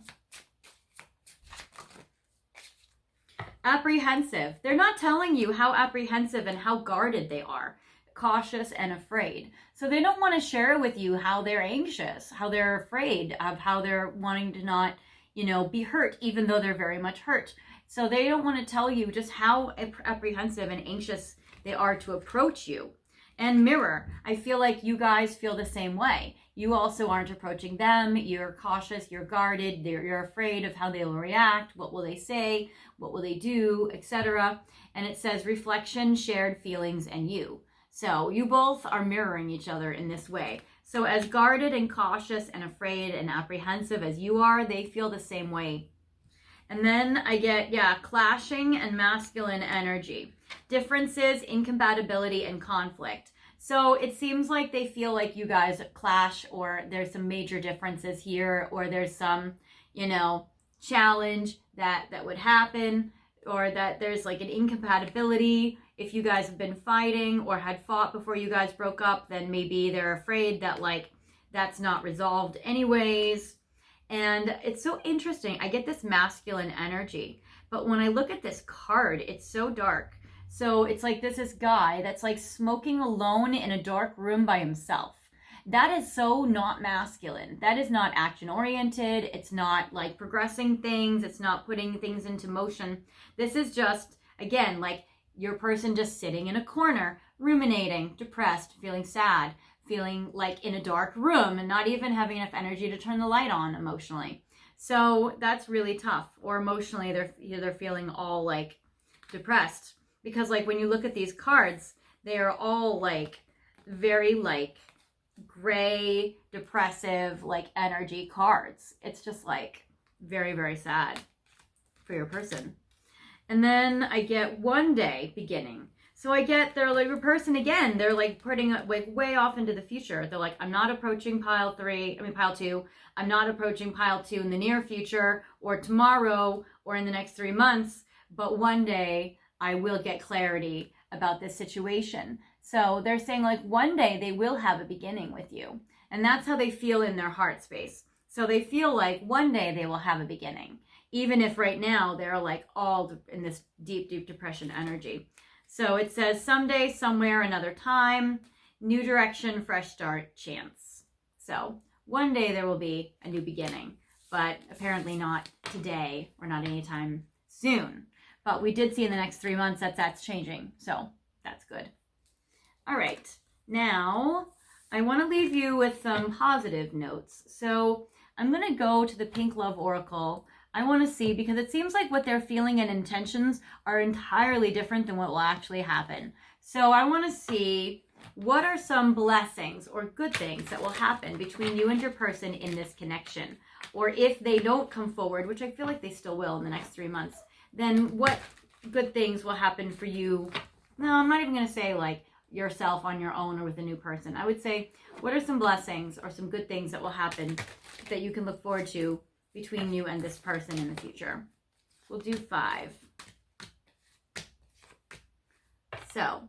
Apprehensive. They're not telling you how apprehensive and how guarded they are, cautious and afraid. So they don't want to share with you how they're anxious, how they're afraid of, how they're wanting to not, you know, be hurt, even though they're very much hurt. So they don't want to tell you just how apprehensive and anxious they are to approach you. And mirror. I feel like you guys feel the same way. You also aren't approaching them. You're cautious, you're guarded, you're afraid of how they will react, what will they say, what will they do, etc. And it says reflection, shared feelings, and you. So you both are mirroring each other in this way. So as guarded and cautious and afraid and apprehensive as you are, they feel the same way. And then I get, clashing and masculine energy. Differences, incompatibility, and conflict. So it seems like they feel like you guys clash, or there's some major differences here, or there's some, you know, challenge that would happen, or that there's like an incompatibility. If you guys have been fighting or had fought before you guys broke up, then maybe they're afraid that like that's not resolved anyways. And it's so interesting. I get this masculine energy, but when I look at this card, it's so dark. So it's like this guy that's like smoking alone in a dark room by himself. That is so not masculine. That is not action oriented. It's not like progressing things. It's not putting things into motion. This is just, again, like your person just sitting in a corner, ruminating, depressed, feeling sad, feeling like in a dark room and not even having enough energy to turn the light on emotionally. So that's really tough. Or emotionally, they're feeling all like depressed. Because like when you look at these cards, they are all like very like gray, depressive, like energy cards. It's just like very, very sad for your person. And then I get one day beginning. So I get they're like a person again, they're like putting like way off into the future. They're like, I'm not approaching pile 2. I'm not approaching pile 2 in the near future or tomorrow or in the next 3 months. But one day I will get clarity about this situation. So they're saying like one day they will have a beginning with you. And that's how they feel in their heart space. So they feel like one day they will have a beginning. Even if right now they're like all in this deep, deep depression energy. So it says someday, somewhere, another time, new direction, fresh start, chance. So one day there will be a new beginning, but apparently not today or not anytime soon. But we did see in the next 3 months that that's changing. So that's good. All right. Now, I want to leave you with some positive notes. So I'm going to go to the Pink Love Oracle. I want to see, because it seems like what they're feeling and intentions are entirely different than what will actually happen. So I want to see what are some blessings or good things that will happen between you and your person in this connection. Or if they don't come forward, which I feel like they still will in the next 3 months, then what good things will happen for you? No, I'm not even going to say like yourself on your own or with a new person. I would say, what are some blessings or some good things that will happen that you can look forward to between you and this person in the future? We'll do 5. So,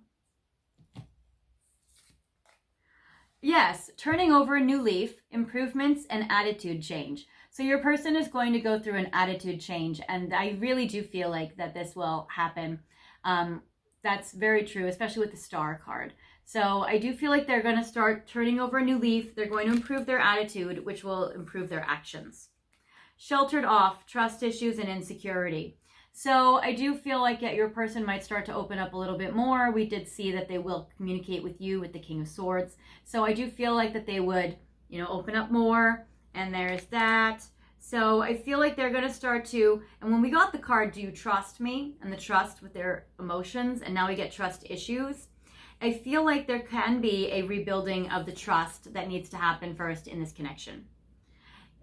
yes, turning over a new leaf, improvements, and attitude change. So your person is going to go through an attitude change, and I really do feel like that this will happen. That's very true, especially with the Star card. So I do feel like they're going to start turning over a new leaf. They're going to improve their attitude, which will improve their actions. Sheltered off, trust issues, and insecurity. So I do feel like your person might start to open up a little bit more. We did see that they will communicate with you with the King of Swords. So I do feel like that they would, open up more. And there's that. So I feel like they're going to start to, and when we got the card, do you trust me? And the trust with their emotions, and now we get trust issues. I feel like there can be a rebuilding of the trust that needs to happen first in this connection.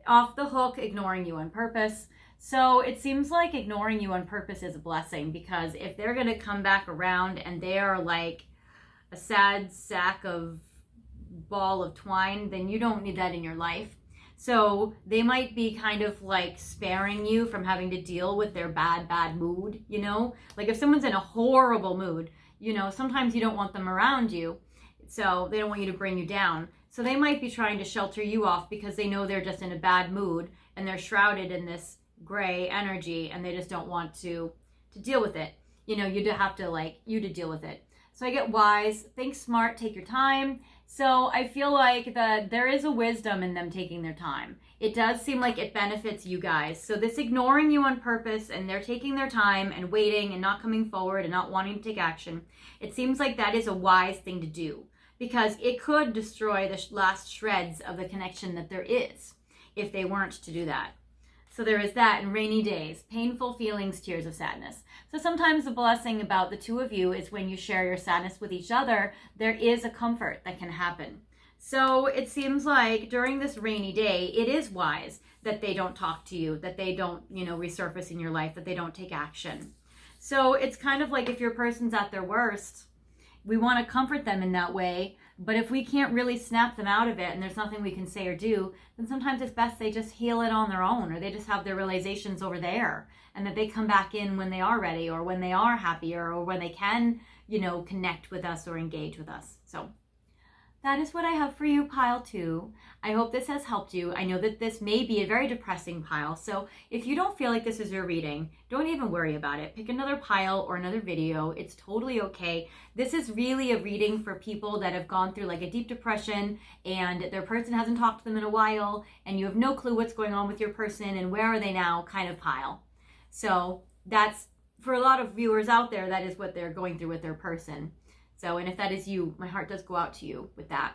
Off the hook, ignoring you on purpose. So it seems like ignoring you on purpose is a blessing, because if they're going to come back around and they are like a sad sack of ball of twine, then you don't need that in your life. So they might be kind of like sparing you from having to deal with their bad mood, Like if someone's in a horrible mood, sometimes you don't want them around you. So they don't want you to bring you down. So they might be trying to shelter you off because they know they're just in a bad mood and they're shrouded in this gray energy and they just don't want to deal with it. You'd have to to deal with it. So I get wise, think smart, take your time. So I feel like that there is a wisdom in them taking their time. It does seem like it benefits you guys. So this ignoring you on purpose and they're taking their time and waiting and not coming forward and not wanting to take action, it seems like that is a wise thing to do, because it could destroy the last shreds of the connection that there is if they weren't to do that. So there is that, and rainy days, painful feelings, tears of sadness. So sometimes the blessing about the two of you is when you share your sadness with each other, there is a comfort that can happen. So it seems like during this rainy day, it is wise that they don't talk to you, that they don't, resurface in your life, that they don't take action. So it's kind of like if your person's at their worst, we want to comfort them in that way. But if we can't really snap them out of it and there's nothing we can say or do, then sometimes it's best they just heal it on their own, or they just have their realizations over there, and that they come back in when they are ready, or when they are happier, or when they can, connect with us or engage with us. So that is what I have for you, pile 2. I hope this has helped you. I know that this may be a very depressing pile, so if you don't feel like this is your reading, don't even worry about it. Pick another pile or another video. It's totally okay. This is really a reading for people that have gone through like a deep depression and their person hasn't talked to them in a while, and you have no clue what's going on with your person and where are they now kind of pile. So that's, for a lot of viewers out there, that is what they're going through with their person. So, and if that is you, my heart does go out to you with that.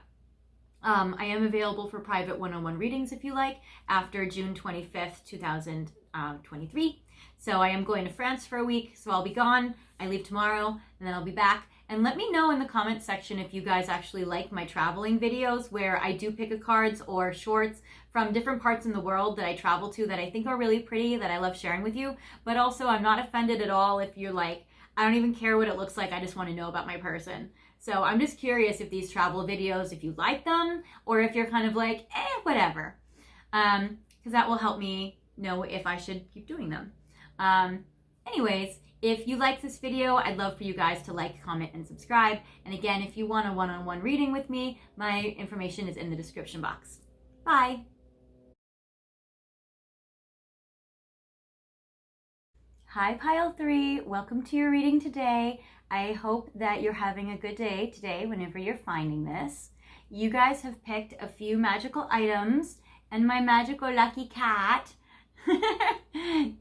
I am available for private one-on-one readings if you like, after June 25th, 2023. So I am going to France for a week, so I'll be gone. I leave tomorrow, and then I'll be back. And let me know in the comment section if you guys actually like my traveling videos, where I do pick a cards or shorts from different parts in the world that I travel to that I think are really pretty, that I love sharing with you. But also, I'm not offended at all if you're like, I don't even care what it looks like, I just want to know about my person. So I'm just curious if these travel videos, if you like them, or if you're kind of like, whatever. Because that will help me know if I should keep doing them. Anyways, if you like this video, I'd love for you guys to like, comment, and subscribe. And again, if you want a one-on-one reading with me, my information is in the description box. Bye. Hi, pile 3. Welcome to your reading today. I hope that you're having a good day today whenever you're finding this. You guys have picked a few magical items and my magical lucky cat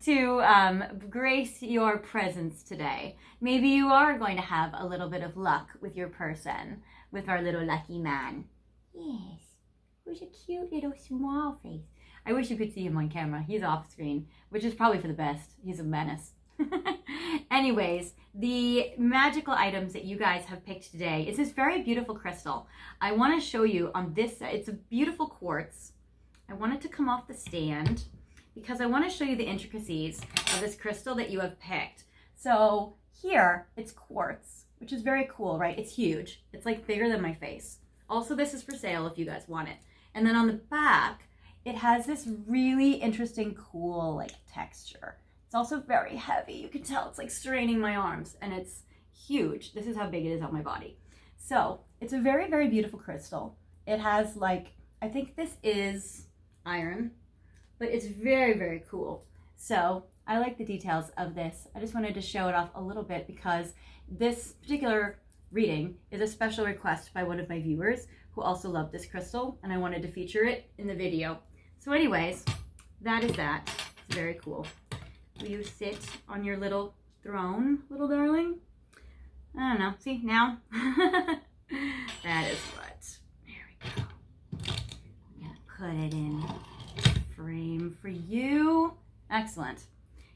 to grace your presence today. Maybe you are going to have a little bit of luck with your person. with our little lucky man. Yes, who's a cute little small face. I wish you could see him on camera. He's off screen, which is probably for the best. He's a menace. Anyways, the magical items that you guys have picked today is this very beautiful crystal. I want to show you on this side. It's a beautiful quartz. I want it to come off the stand because I want to show you the intricacies of this crystal that you have picked. So here, it's quartz, which is very cool, right? It's huge. It's like bigger than my face. Also, this is for sale if you guys want it. And then on the back, it has this really interesting, cool, like texture. It's also very heavy. You can tell it's like straining my arms, and it's huge. This is how big it is on my body. So it's a very, very beautiful crystal. It has like, I think this is iron, but it's very, very cool. So I like the details of this. I just wanted to show it off a little bit because this particular reading is a special request by one of my viewers who also loved this crystal, and I wanted to feature it in the video. So anyways, that is that. It's very cool. Will you sit on your little throne, little darling? I don't know. See, now? That is what. There we go. I'm going to put it in frame for you. Excellent.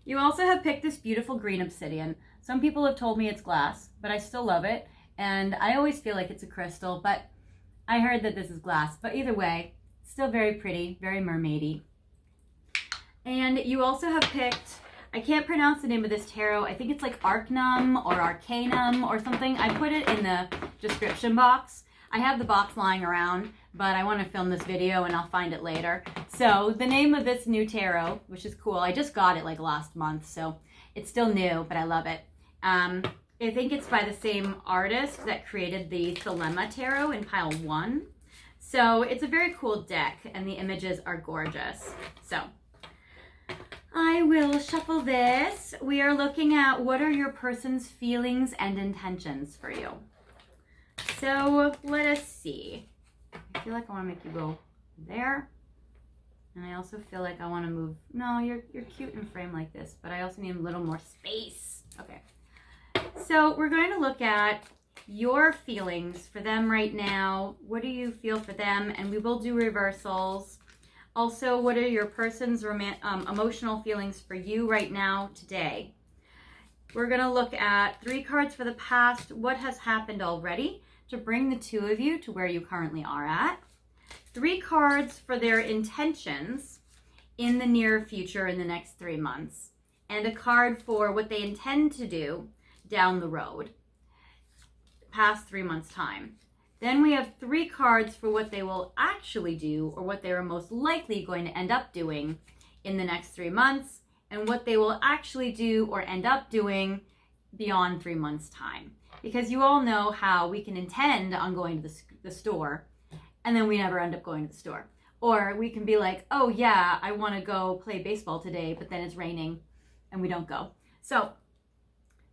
You also have picked this beautiful green obsidian. Some people have told me it's glass, but I still love it. And I always feel like it's a crystal, but I heard that this is glass. But either way, still very pretty, very mermaidy. And you also have picked, I can't pronounce the name of this tarot. I think it's like Arcanum or Arcanum or something. I put it in the description box. I have the box lying around, but I want to film this video and I'll find it later. So the name of this new tarot, which is cool. I just got it like last month, so it's still new, but I love it. I think it's by the same artist that created the Thelema tarot in pile 1. So it's a very cool deck and the images are gorgeous. So I will shuffle this. We are looking at what are your person's feelings and intentions for you. So let us see. I feel like I want to make you go there. And I also feel like I want to move. No, you're cute in frame like this, but I also need a little more space. Okay. So we're going to look at your feelings for them right now. What do you feel for them? And we will do reversals. Also, what are your person's emotional feelings for you right now today? We're going to look at 3 cards for the past, what has happened already to bring the 2 of you to where you currently are at. 3 cards for their intentions in the near future in the next 3 months. And a card for what they intend to do down the road, past 3 months' time. Then we have 3 cards for what they will actually do or what they are most likely going to end up doing in the next 3 months and what they will actually do or end up doing beyond 3 months' time. Because you all know how we can intend on going to the store and then we never end up going to the store. Or we can be like, oh yeah, I want to go play baseball today, but then it's raining and we don't go. So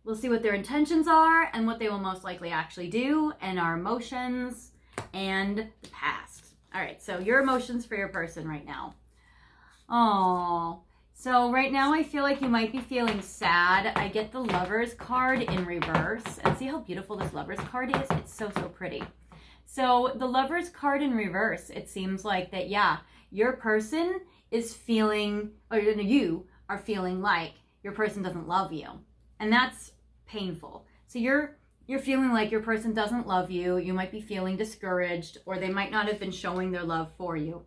we'll see what their intentions are and what they will most likely actually do and our emotions and the past. All right, so your emotions for your person right now. Oh, so right now I feel like you might be feeling sad. I get the Lovers card in reverse. And see how beautiful this Lovers card is? It's so, so pretty. So the Lovers card in reverse, it seems like that, yeah, your person is feeling, or you are feeling like your person doesn't love you. And that's painful. So you're feeling like your person doesn't love you. You might be feeling discouraged, or they might not have been showing their love for you.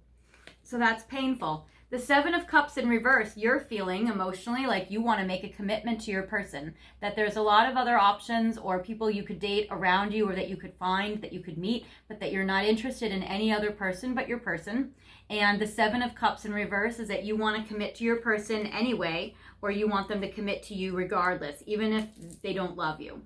So that's painful. The 7 of Cups in reverse, you're feeling emotionally like you want to make a commitment to your person, that there's a lot of other options or people you could date around you or that you could find, that you could meet, but that you're not interested in any other person but your person. And the 7 of Cups in reverse is that you want to commit to your person anyway, or you want them to commit to you regardless, even if they don't love you.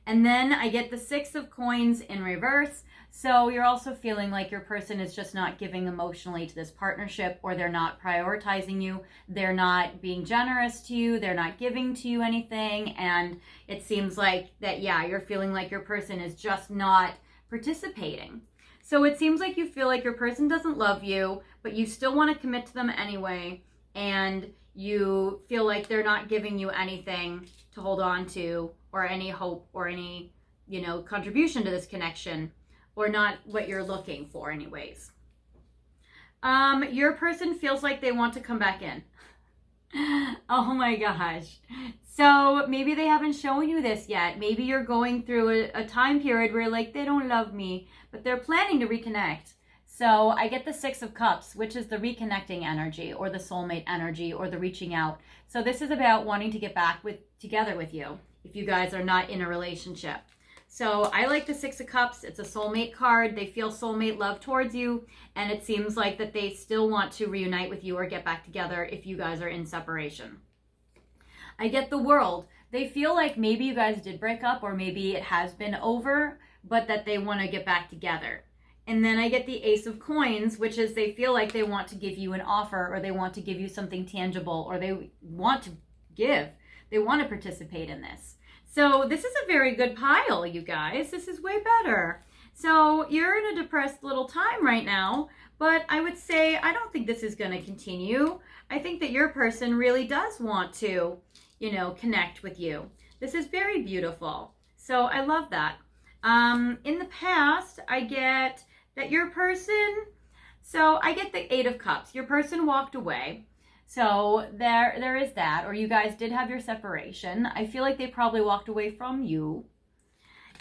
And then I get the 6 of Coins in reverse. So you're also feeling like your person is just not giving emotionally to this partnership, or they're not prioritizing you. They're not being generous to you. They're not giving to you anything. And it seems like that, yeah, you're feeling like your person is just not participating. So it seems like you feel like your person doesn't love you, but you still want to commit to them anyway. And you feel like they're not giving you anything to hold on to or any hope or any, contribution to this connection. or not what you're looking for anyways. Your person feels like they want to come back in. Oh my gosh. So maybe they haven't shown you this yet. Maybe you're going through a time period where like they don't love me, but they're planning to reconnect. So I get the Six of Cups, which is the reconnecting energy or the soulmate energy or the reaching out. So this is about wanting to get back together with you if you guys are not in a relationship. So I like the Six of Cups. It's a soulmate card. They feel soulmate love towards you, and it seems like that they still want to reunite with you or get back together if you guys are in separation. I get the World. They feel like maybe you guys did break up or maybe it has been over, but that they want to get back together. And then I get the Ace of Coins, which is they feel like they want to give you an offer or they want to give you something tangible or they want to give. They want to participate in this. So this is a very good pile, you guys. This is way better. So you're in a depressed little time right now, but I would say I don't think this is going to continue. I think that your person really does want to, connect with you. This is very beautiful. So I love that. In the past, I get that your person, so I get the Eight of Cups. Your person walked away. So there is that, or you guys did have your separation. I feel like they probably walked away from you.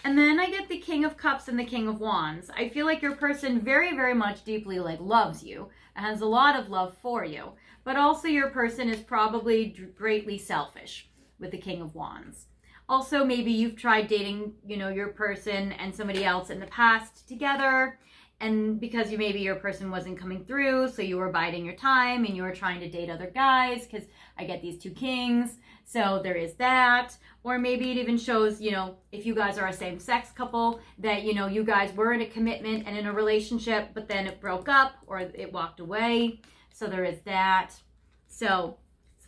And then I get the King of Cups and the King of Wands. I feel like your person very, very much deeply loves you and has a lot of love for you. But also your person is probably greatly selfish with the King of Wands. Also, maybe you've tried dating, your person and somebody else in the past together. And because maybe your person wasn't coming through, so you were biding your time and you were trying to date other guys, because I get these two kings. So there is that. Or maybe it even shows, if you guys are a same-sex couple, that, you guys were in a commitment and in a relationship, but then it broke up or it walked away. So there is that. So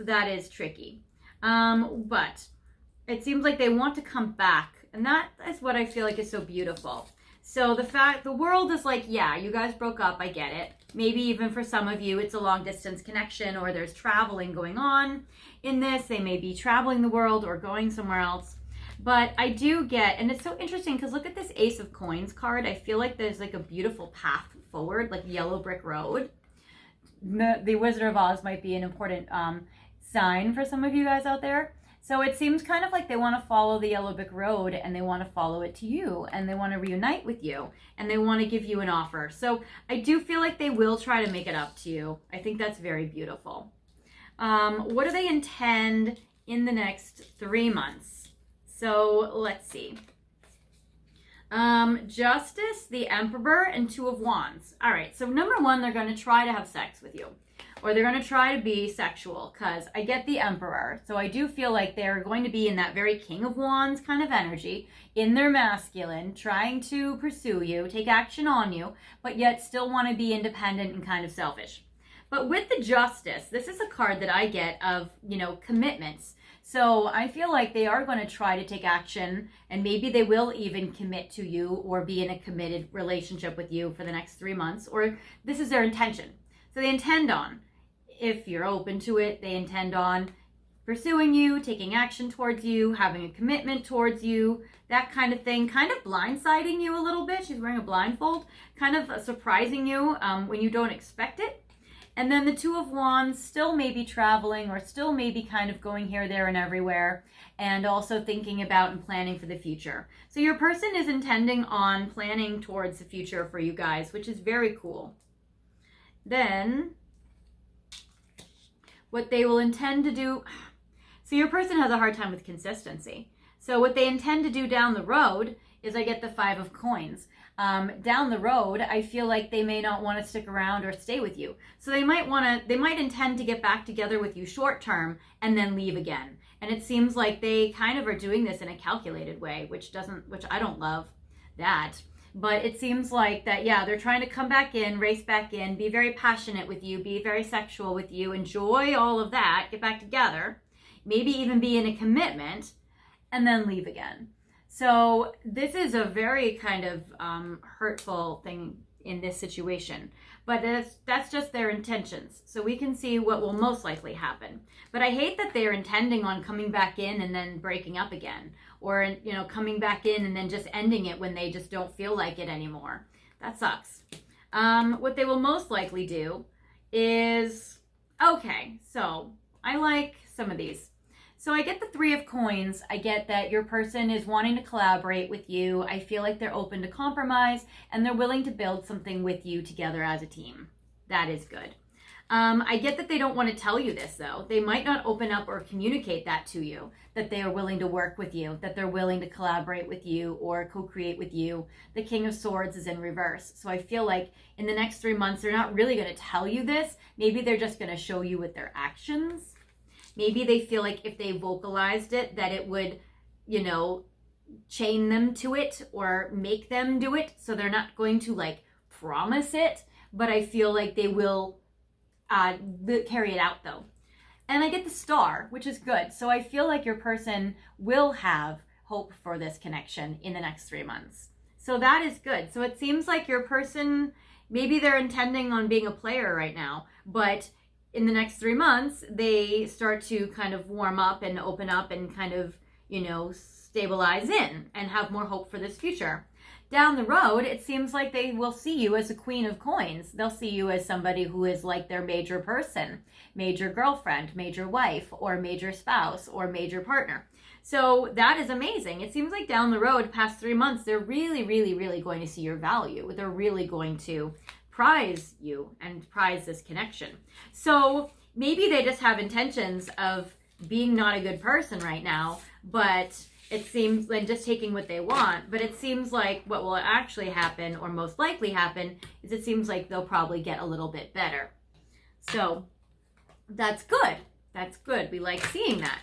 that is tricky. But it seems like they want to come back. And that is what I feel like is so beautiful. So the world is like, yeah, you guys broke up. I get it. Maybe even for some of you, it's a long distance connection or there's traveling going on in this. They may be traveling the world or going somewhere else. But I do get, and it's so interesting because look at this Ace of Coins card. I feel like there's like a beautiful path forward, like yellow brick road. The Wizard of Oz might be an important sign for some of you guys out there. So it seems kind of like they want to follow the yellow brick road and they want to follow it to you and they want to reunite with you and they want to give you an offer. So I do feel like they will try to make it up to you. I think that's very beautiful. What do they intend in the next 3 months? So let's see. Justice, the Emperor, and Two of Wands. All right, so number one, they're going to try to have sex with you. Or they're going to try to be sexual because I get the Emperor. So I do feel like they're going to be in that very King of Wands kind of energy, in their masculine, trying to pursue you, take action on you, but yet still want to be independent and kind of selfish. But with the Justice, this is a card that I get of, commitments. So I feel like they are going to try to take action and maybe they will even commit to you or be in a committed relationship with you for the next 3 months, or this is their intention. So they intend on, if you're open to it, they intend on pursuing you, taking action towards you, having a commitment towards you, that kind of thing, kind of blindsiding you a little bit. She's wearing a blindfold, kind of surprising you when you don't expect it. And then the Two of Wands still may be traveling or still may be kind of going here, there, and everywhere, and also thinking about and planning for the future. So your person is intending on planning towards the future for you guys, which is very cool. Then what they will intend to do, so your person has a hard time with consistency. So what they intend to do down the road is I get the Five of Coins. Down the road, I feel like they may not want to stick around or stay with you. So they might intend to get back together with you short term and then leave again. And it seems like they kind of are doing this in a calculated way, which I don't love that. But it seems like that, yeah, they're trying to come back in, race back in, be very passionate with you, be very sexual with you, enjoy all of that, get back together, maybe even be in a commitment, and then leave again. So this is a very kind of hurtful thing in this situation. But that's just their intentions. So we can see what will most likely happen. But I hate that they're intending on coming back in and then breaking up again. or, you know, coming back in and then just ending it when they just don't feel like it anymore. That sucks. What they will most likely do is, okay, so I like some of these. So I get the 3 of coins. I get that your person is wanting to collaborate with you. I feel like they're open to compromise and they're willing to build something with you together as a team. That is good. I get that they don't want to tell you this though. They might not open up or communicate that to you, that they are willing to work with you, that they're willing to collaborate with you or co-create with you. The King of Swords is in reverse. So I feel like in the next 3 months, they're not really going to tell you this. Maybe they're just going to show you with their actions. Maybe they feel like if they vocalized it, that it would, you know, chain them to it or make them do it. So they're not going to like promise it, but I feel like they will carry it out though. And I get the Star, which is good. So I feel like your person will have hope for this connection in the next 3 months. So that is good. So it seems like your person, maybe they're intending on being a player right now, but in the next 3 months, they start to kind of warm up and open up and kind of, you know, stabilize in and have more hope for this future. Down the road, it seems like they will see you as a Queen of Coins. They'll see you as somebody who is like their major person, major girlfriend, major wife, or major spouse, or major partner. So that is amazing. It seems like down the road, past 3 months, they're really, really, really going to see your value. They're really going to prize you and prize this connection. So maybe they just have intentions of being not a good person right now, but it seems like just taking what they want, but it seems like what will actually happen or most likely happen is it seems like they'll probably get a little bit better. So that's good. That's good. We like seeing that.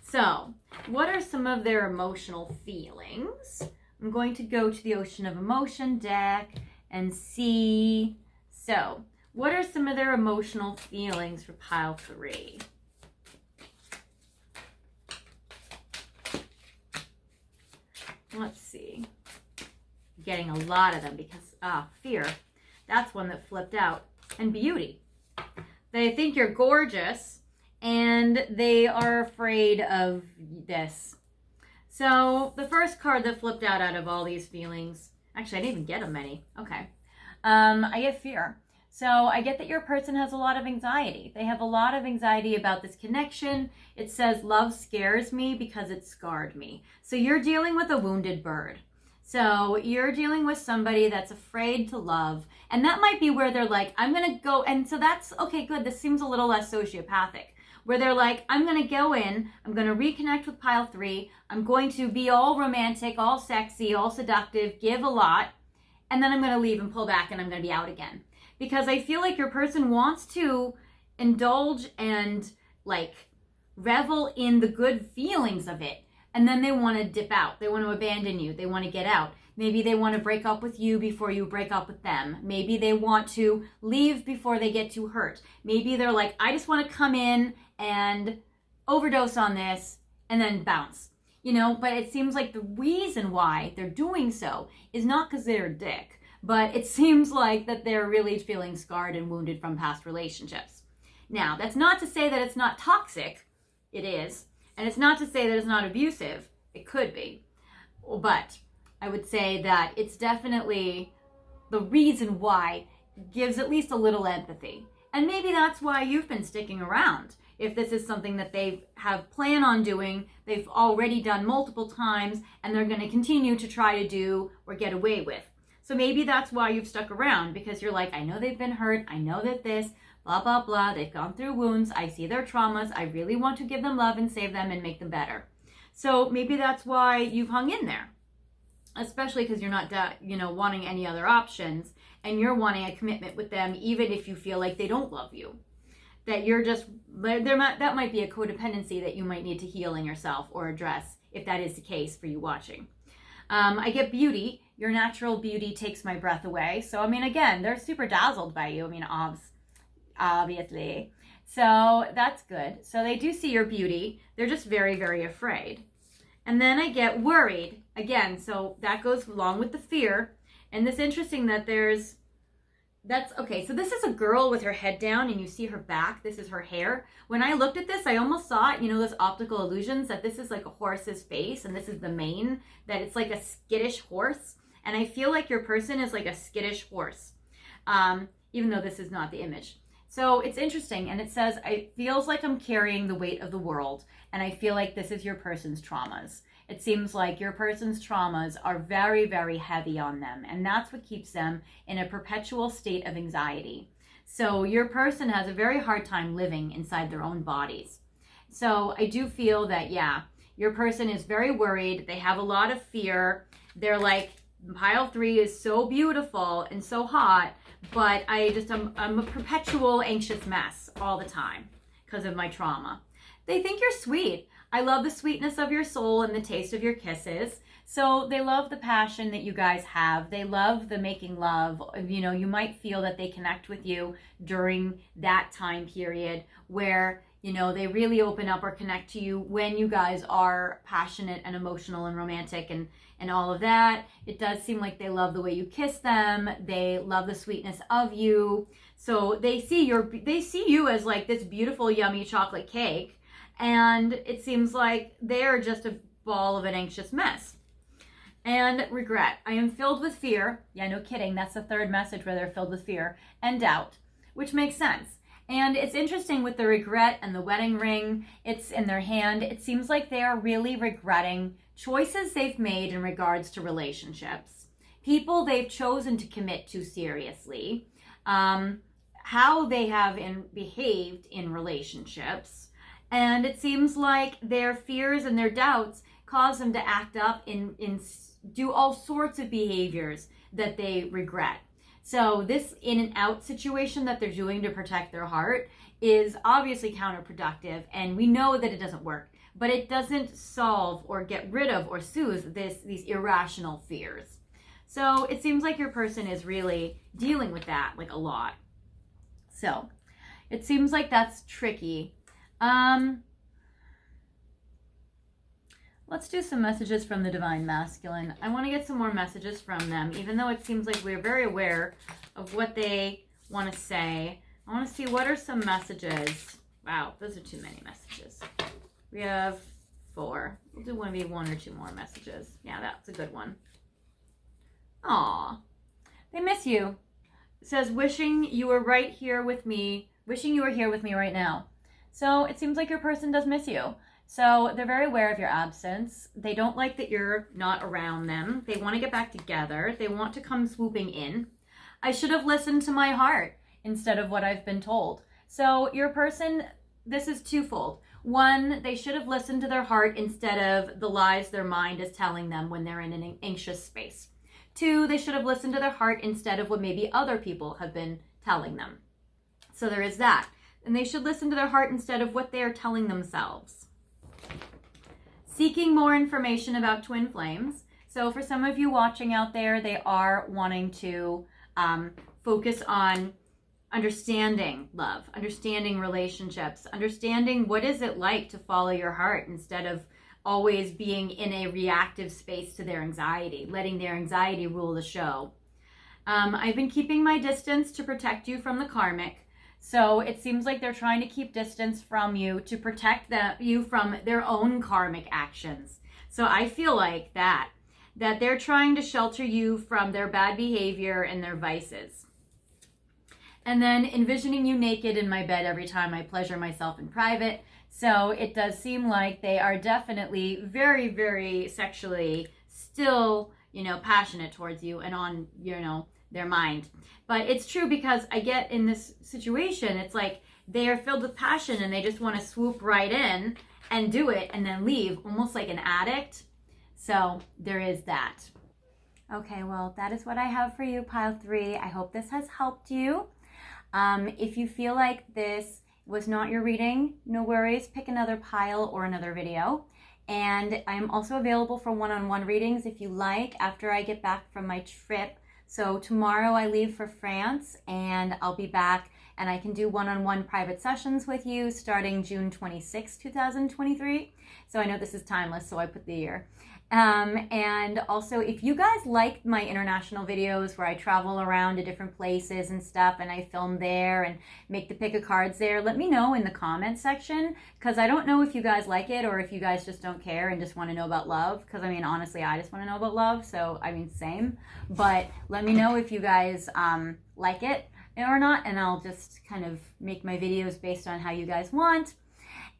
So what are some of their emotional feelings? I'm going to go to the Ocean of Emotion deck and see. So what are some of their emotional feelings for pile 3? Let's see. Getting a lot of them because, fear. That's one that flipped out. And beauty. They think you're gorgeous and they are afraid of this. So the first card that flipped out of all these feelings, actually I didn't even get them many. Okay. I get fear. So I get that your person has a lot of anxiety. They have a lot of anxiety about this connection. It says, love scares me because it scarred me. So you're dealing with a wounded bird. So you're dealing with somebody that's afraid to love. And that might be where they're like, I'm going to go. And so that's, okay, good. This seems a little less sociopathic. Where they're like, I'm going to go in. I'm going to reconnect with pile 3. I'm going to be all romantic, all sexy, all seductive, give a lot. And then I'm going to leave and pull back and I'm going to be out again. Because I feel like your person wants to indulge and like revel in the good feelings of it. And then they want to dip out. They want to abandon you. They want to get out. Maybe they want to break up with you before you break up with them. Maybe they want to leave before they get too hurt. Maybe they're like, I just want to come in and overdose on this and then bounce. You know, but it seems like the reason why they're doing so is not because they're a dick. But it seems like that they're really feeling scarred and wounded from past relationships. Now, that's not to say that it's not toxic. It is. And it's not to say that it's not abusive. It could be. But I would say that it's definitely the reason why gives at least a little empathy. And maybe that's why you've been sticking around. If this is something that they have plan on doing, they've already done multiple times, and they're going to continue to try to do or get away with. So maybe that's why you've stuck around, because you're like, I know they've been hurt. I know that this, blah, blah, blah. They've gone through wounds. I see their traumas. I really want to give them love and save them and make them better. So maybe that's why you've hung in there, especially because you're not, wanting any other options, and you're wanting a commitment with them, even if you feel like they don't love you. That you're just, that might be a codependency that you might need to heal in yourself or address, if that is the case for you watching. I get beauty. Your natural beauty takes my breath away. So, I mean, again, they're super dazzled by you. I mean, obviously. So that's good. So they do see your beauty. They're just very, very afraid. And then I get worried. Again, so that goes along with the fear. And it's interesting that there's That's okay. So this is a girl with her head down and you see her back. This is her hair. When I looked at this, I almost saw it, those optical illusions, that this is like a horse's face and this is the mane, that it's like a skittish horse. And I feel like your person is like a skittish horse, even though this is not the image. So it's interesting. And it says, it feels like I'm carrying the weight of the world. And I feel like this is your person's traumas. It seems like your person's traumas are very, very heavy on them. And that's what keeps them in a perpetual state of anxiety. So your person has a very hard time living inside their own bodies. So I do feel that, yeah, your person is very worried. They have a lot of fear. They're like, pile 3 is so beautiful and so hot, but I'm a perpetual anxious mess all the time because of my trauma. They think you're sweet. I love the sweetness of your soul and the taste of your kisses. So they love the passion that you guys have. They love the making love. You might feel that they connect with you during that time period where, they really open up or connect to you when you guys are passionate and emotional and romantic and all of that. It does seem like they love the way you kiss them. They love the sweetness of you. So they see you as like this beautiful, yummy chocolate cake. And it seems like they're just a ball of an anxious mess. And regret. I am filled with fear. Yeah, no kidding. That's the third message where they're filled with fear and doubt, which makes sense. And it's interesting with the regret and the wedding ring. It's in their hand. It seems like they are really regretting choices they've made in regards to relationships, people they've chosen to commit to seriously, how they have behaved in relationships. And it seems like their fears and their doubts cause them to act up and do all sorts of behaviors that they regret. So this in and out situation that they're doing to protect their heart is obviously counterproductive, and we know that it doesn't work, but it doesn't solve or get rid of or soothe these irrational fears. So it seems like your person is really dealing with that like a lot. So it seems like that's tricky. Let's do some messages from the Divine Masculine. I want to get some more messages from them, even though it seems like we're very aware of what they want to say. I want to see what are some messages. Wow, those are too many messages. We have 4. We'll do maybe 1 or 2 more messages. Yeah, that's a good one. Aw, they miss you. It says, wishing you were right here with me, wishing you were here with me right now. So it seems like your person does miss you. So they're very aware of your absence. They don't like that you're not around them. They want to get back together. They want to come swooping in. I should have listened to my heart instead of what I've been told. So your person, this is twofold. 1, they should have listened to their heart instead of the lies their mind is telling them when they're in an anxious space. 2, they should have listened to their heart instead of what maybe other people have been telling them. So there is that. And they should listen to their heart instead of what they are telling themselves. Seeking more information about twin flames. So for some of you watching out there, they are wanting to focus on understanding love, understanding relationships, understanding what is it like to follow your heart instead of always being in a reactive space to their anxiety, letting their anxiety rule the show. I've been keeping my distance to protect you from the karmic. So it seems like they're trying to keep distance from you to protect you from their own karmic actions. So I feel like that they're trying to shelter you from their bad behavior and their vices. And then envisioning you naked in my bed every time I pleasure myself in private. So it does seem like they are definitely very, very sexually still, passionate towards you and on, their mind. But it's true because I get in this situation, it's like they are filled with passion and they just want to swoop right in and do it and then leave, almost like an addict. So there is that. Okay, well, that is what I have for you, pile 3. I hope this has helped you. If you feel like this was not your reading, no worries, pick another pile or another video. And I'm also available for one-on-one readings if you like after I get back from my trip. So tomorrow I leave for France and I'll be back and I can do one-on-one private sessions with you starting June 26, 2023. So I know this is timeless, so I put the year. And also, if you guys like my international videos where I travel around to different places and stuff and I film there and make the pick of cards there, let me know in the comments section, because I don't know if you guys like it or if you guys just don't care and just want to know about love, because I mean, honestly, I just want to know about love, so I mean, same. But let me know if you guys like it or not, and I'll just kind of make my videos based on how you guys want.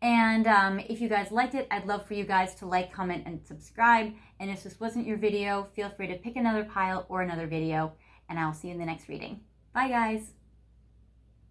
And if you guys liked it, I'd love for you guys to like, comment, and subscribe. And if this wasn't your video, feel free to pick another pile or another video, and I'll see you in the next reading. Bye, guys.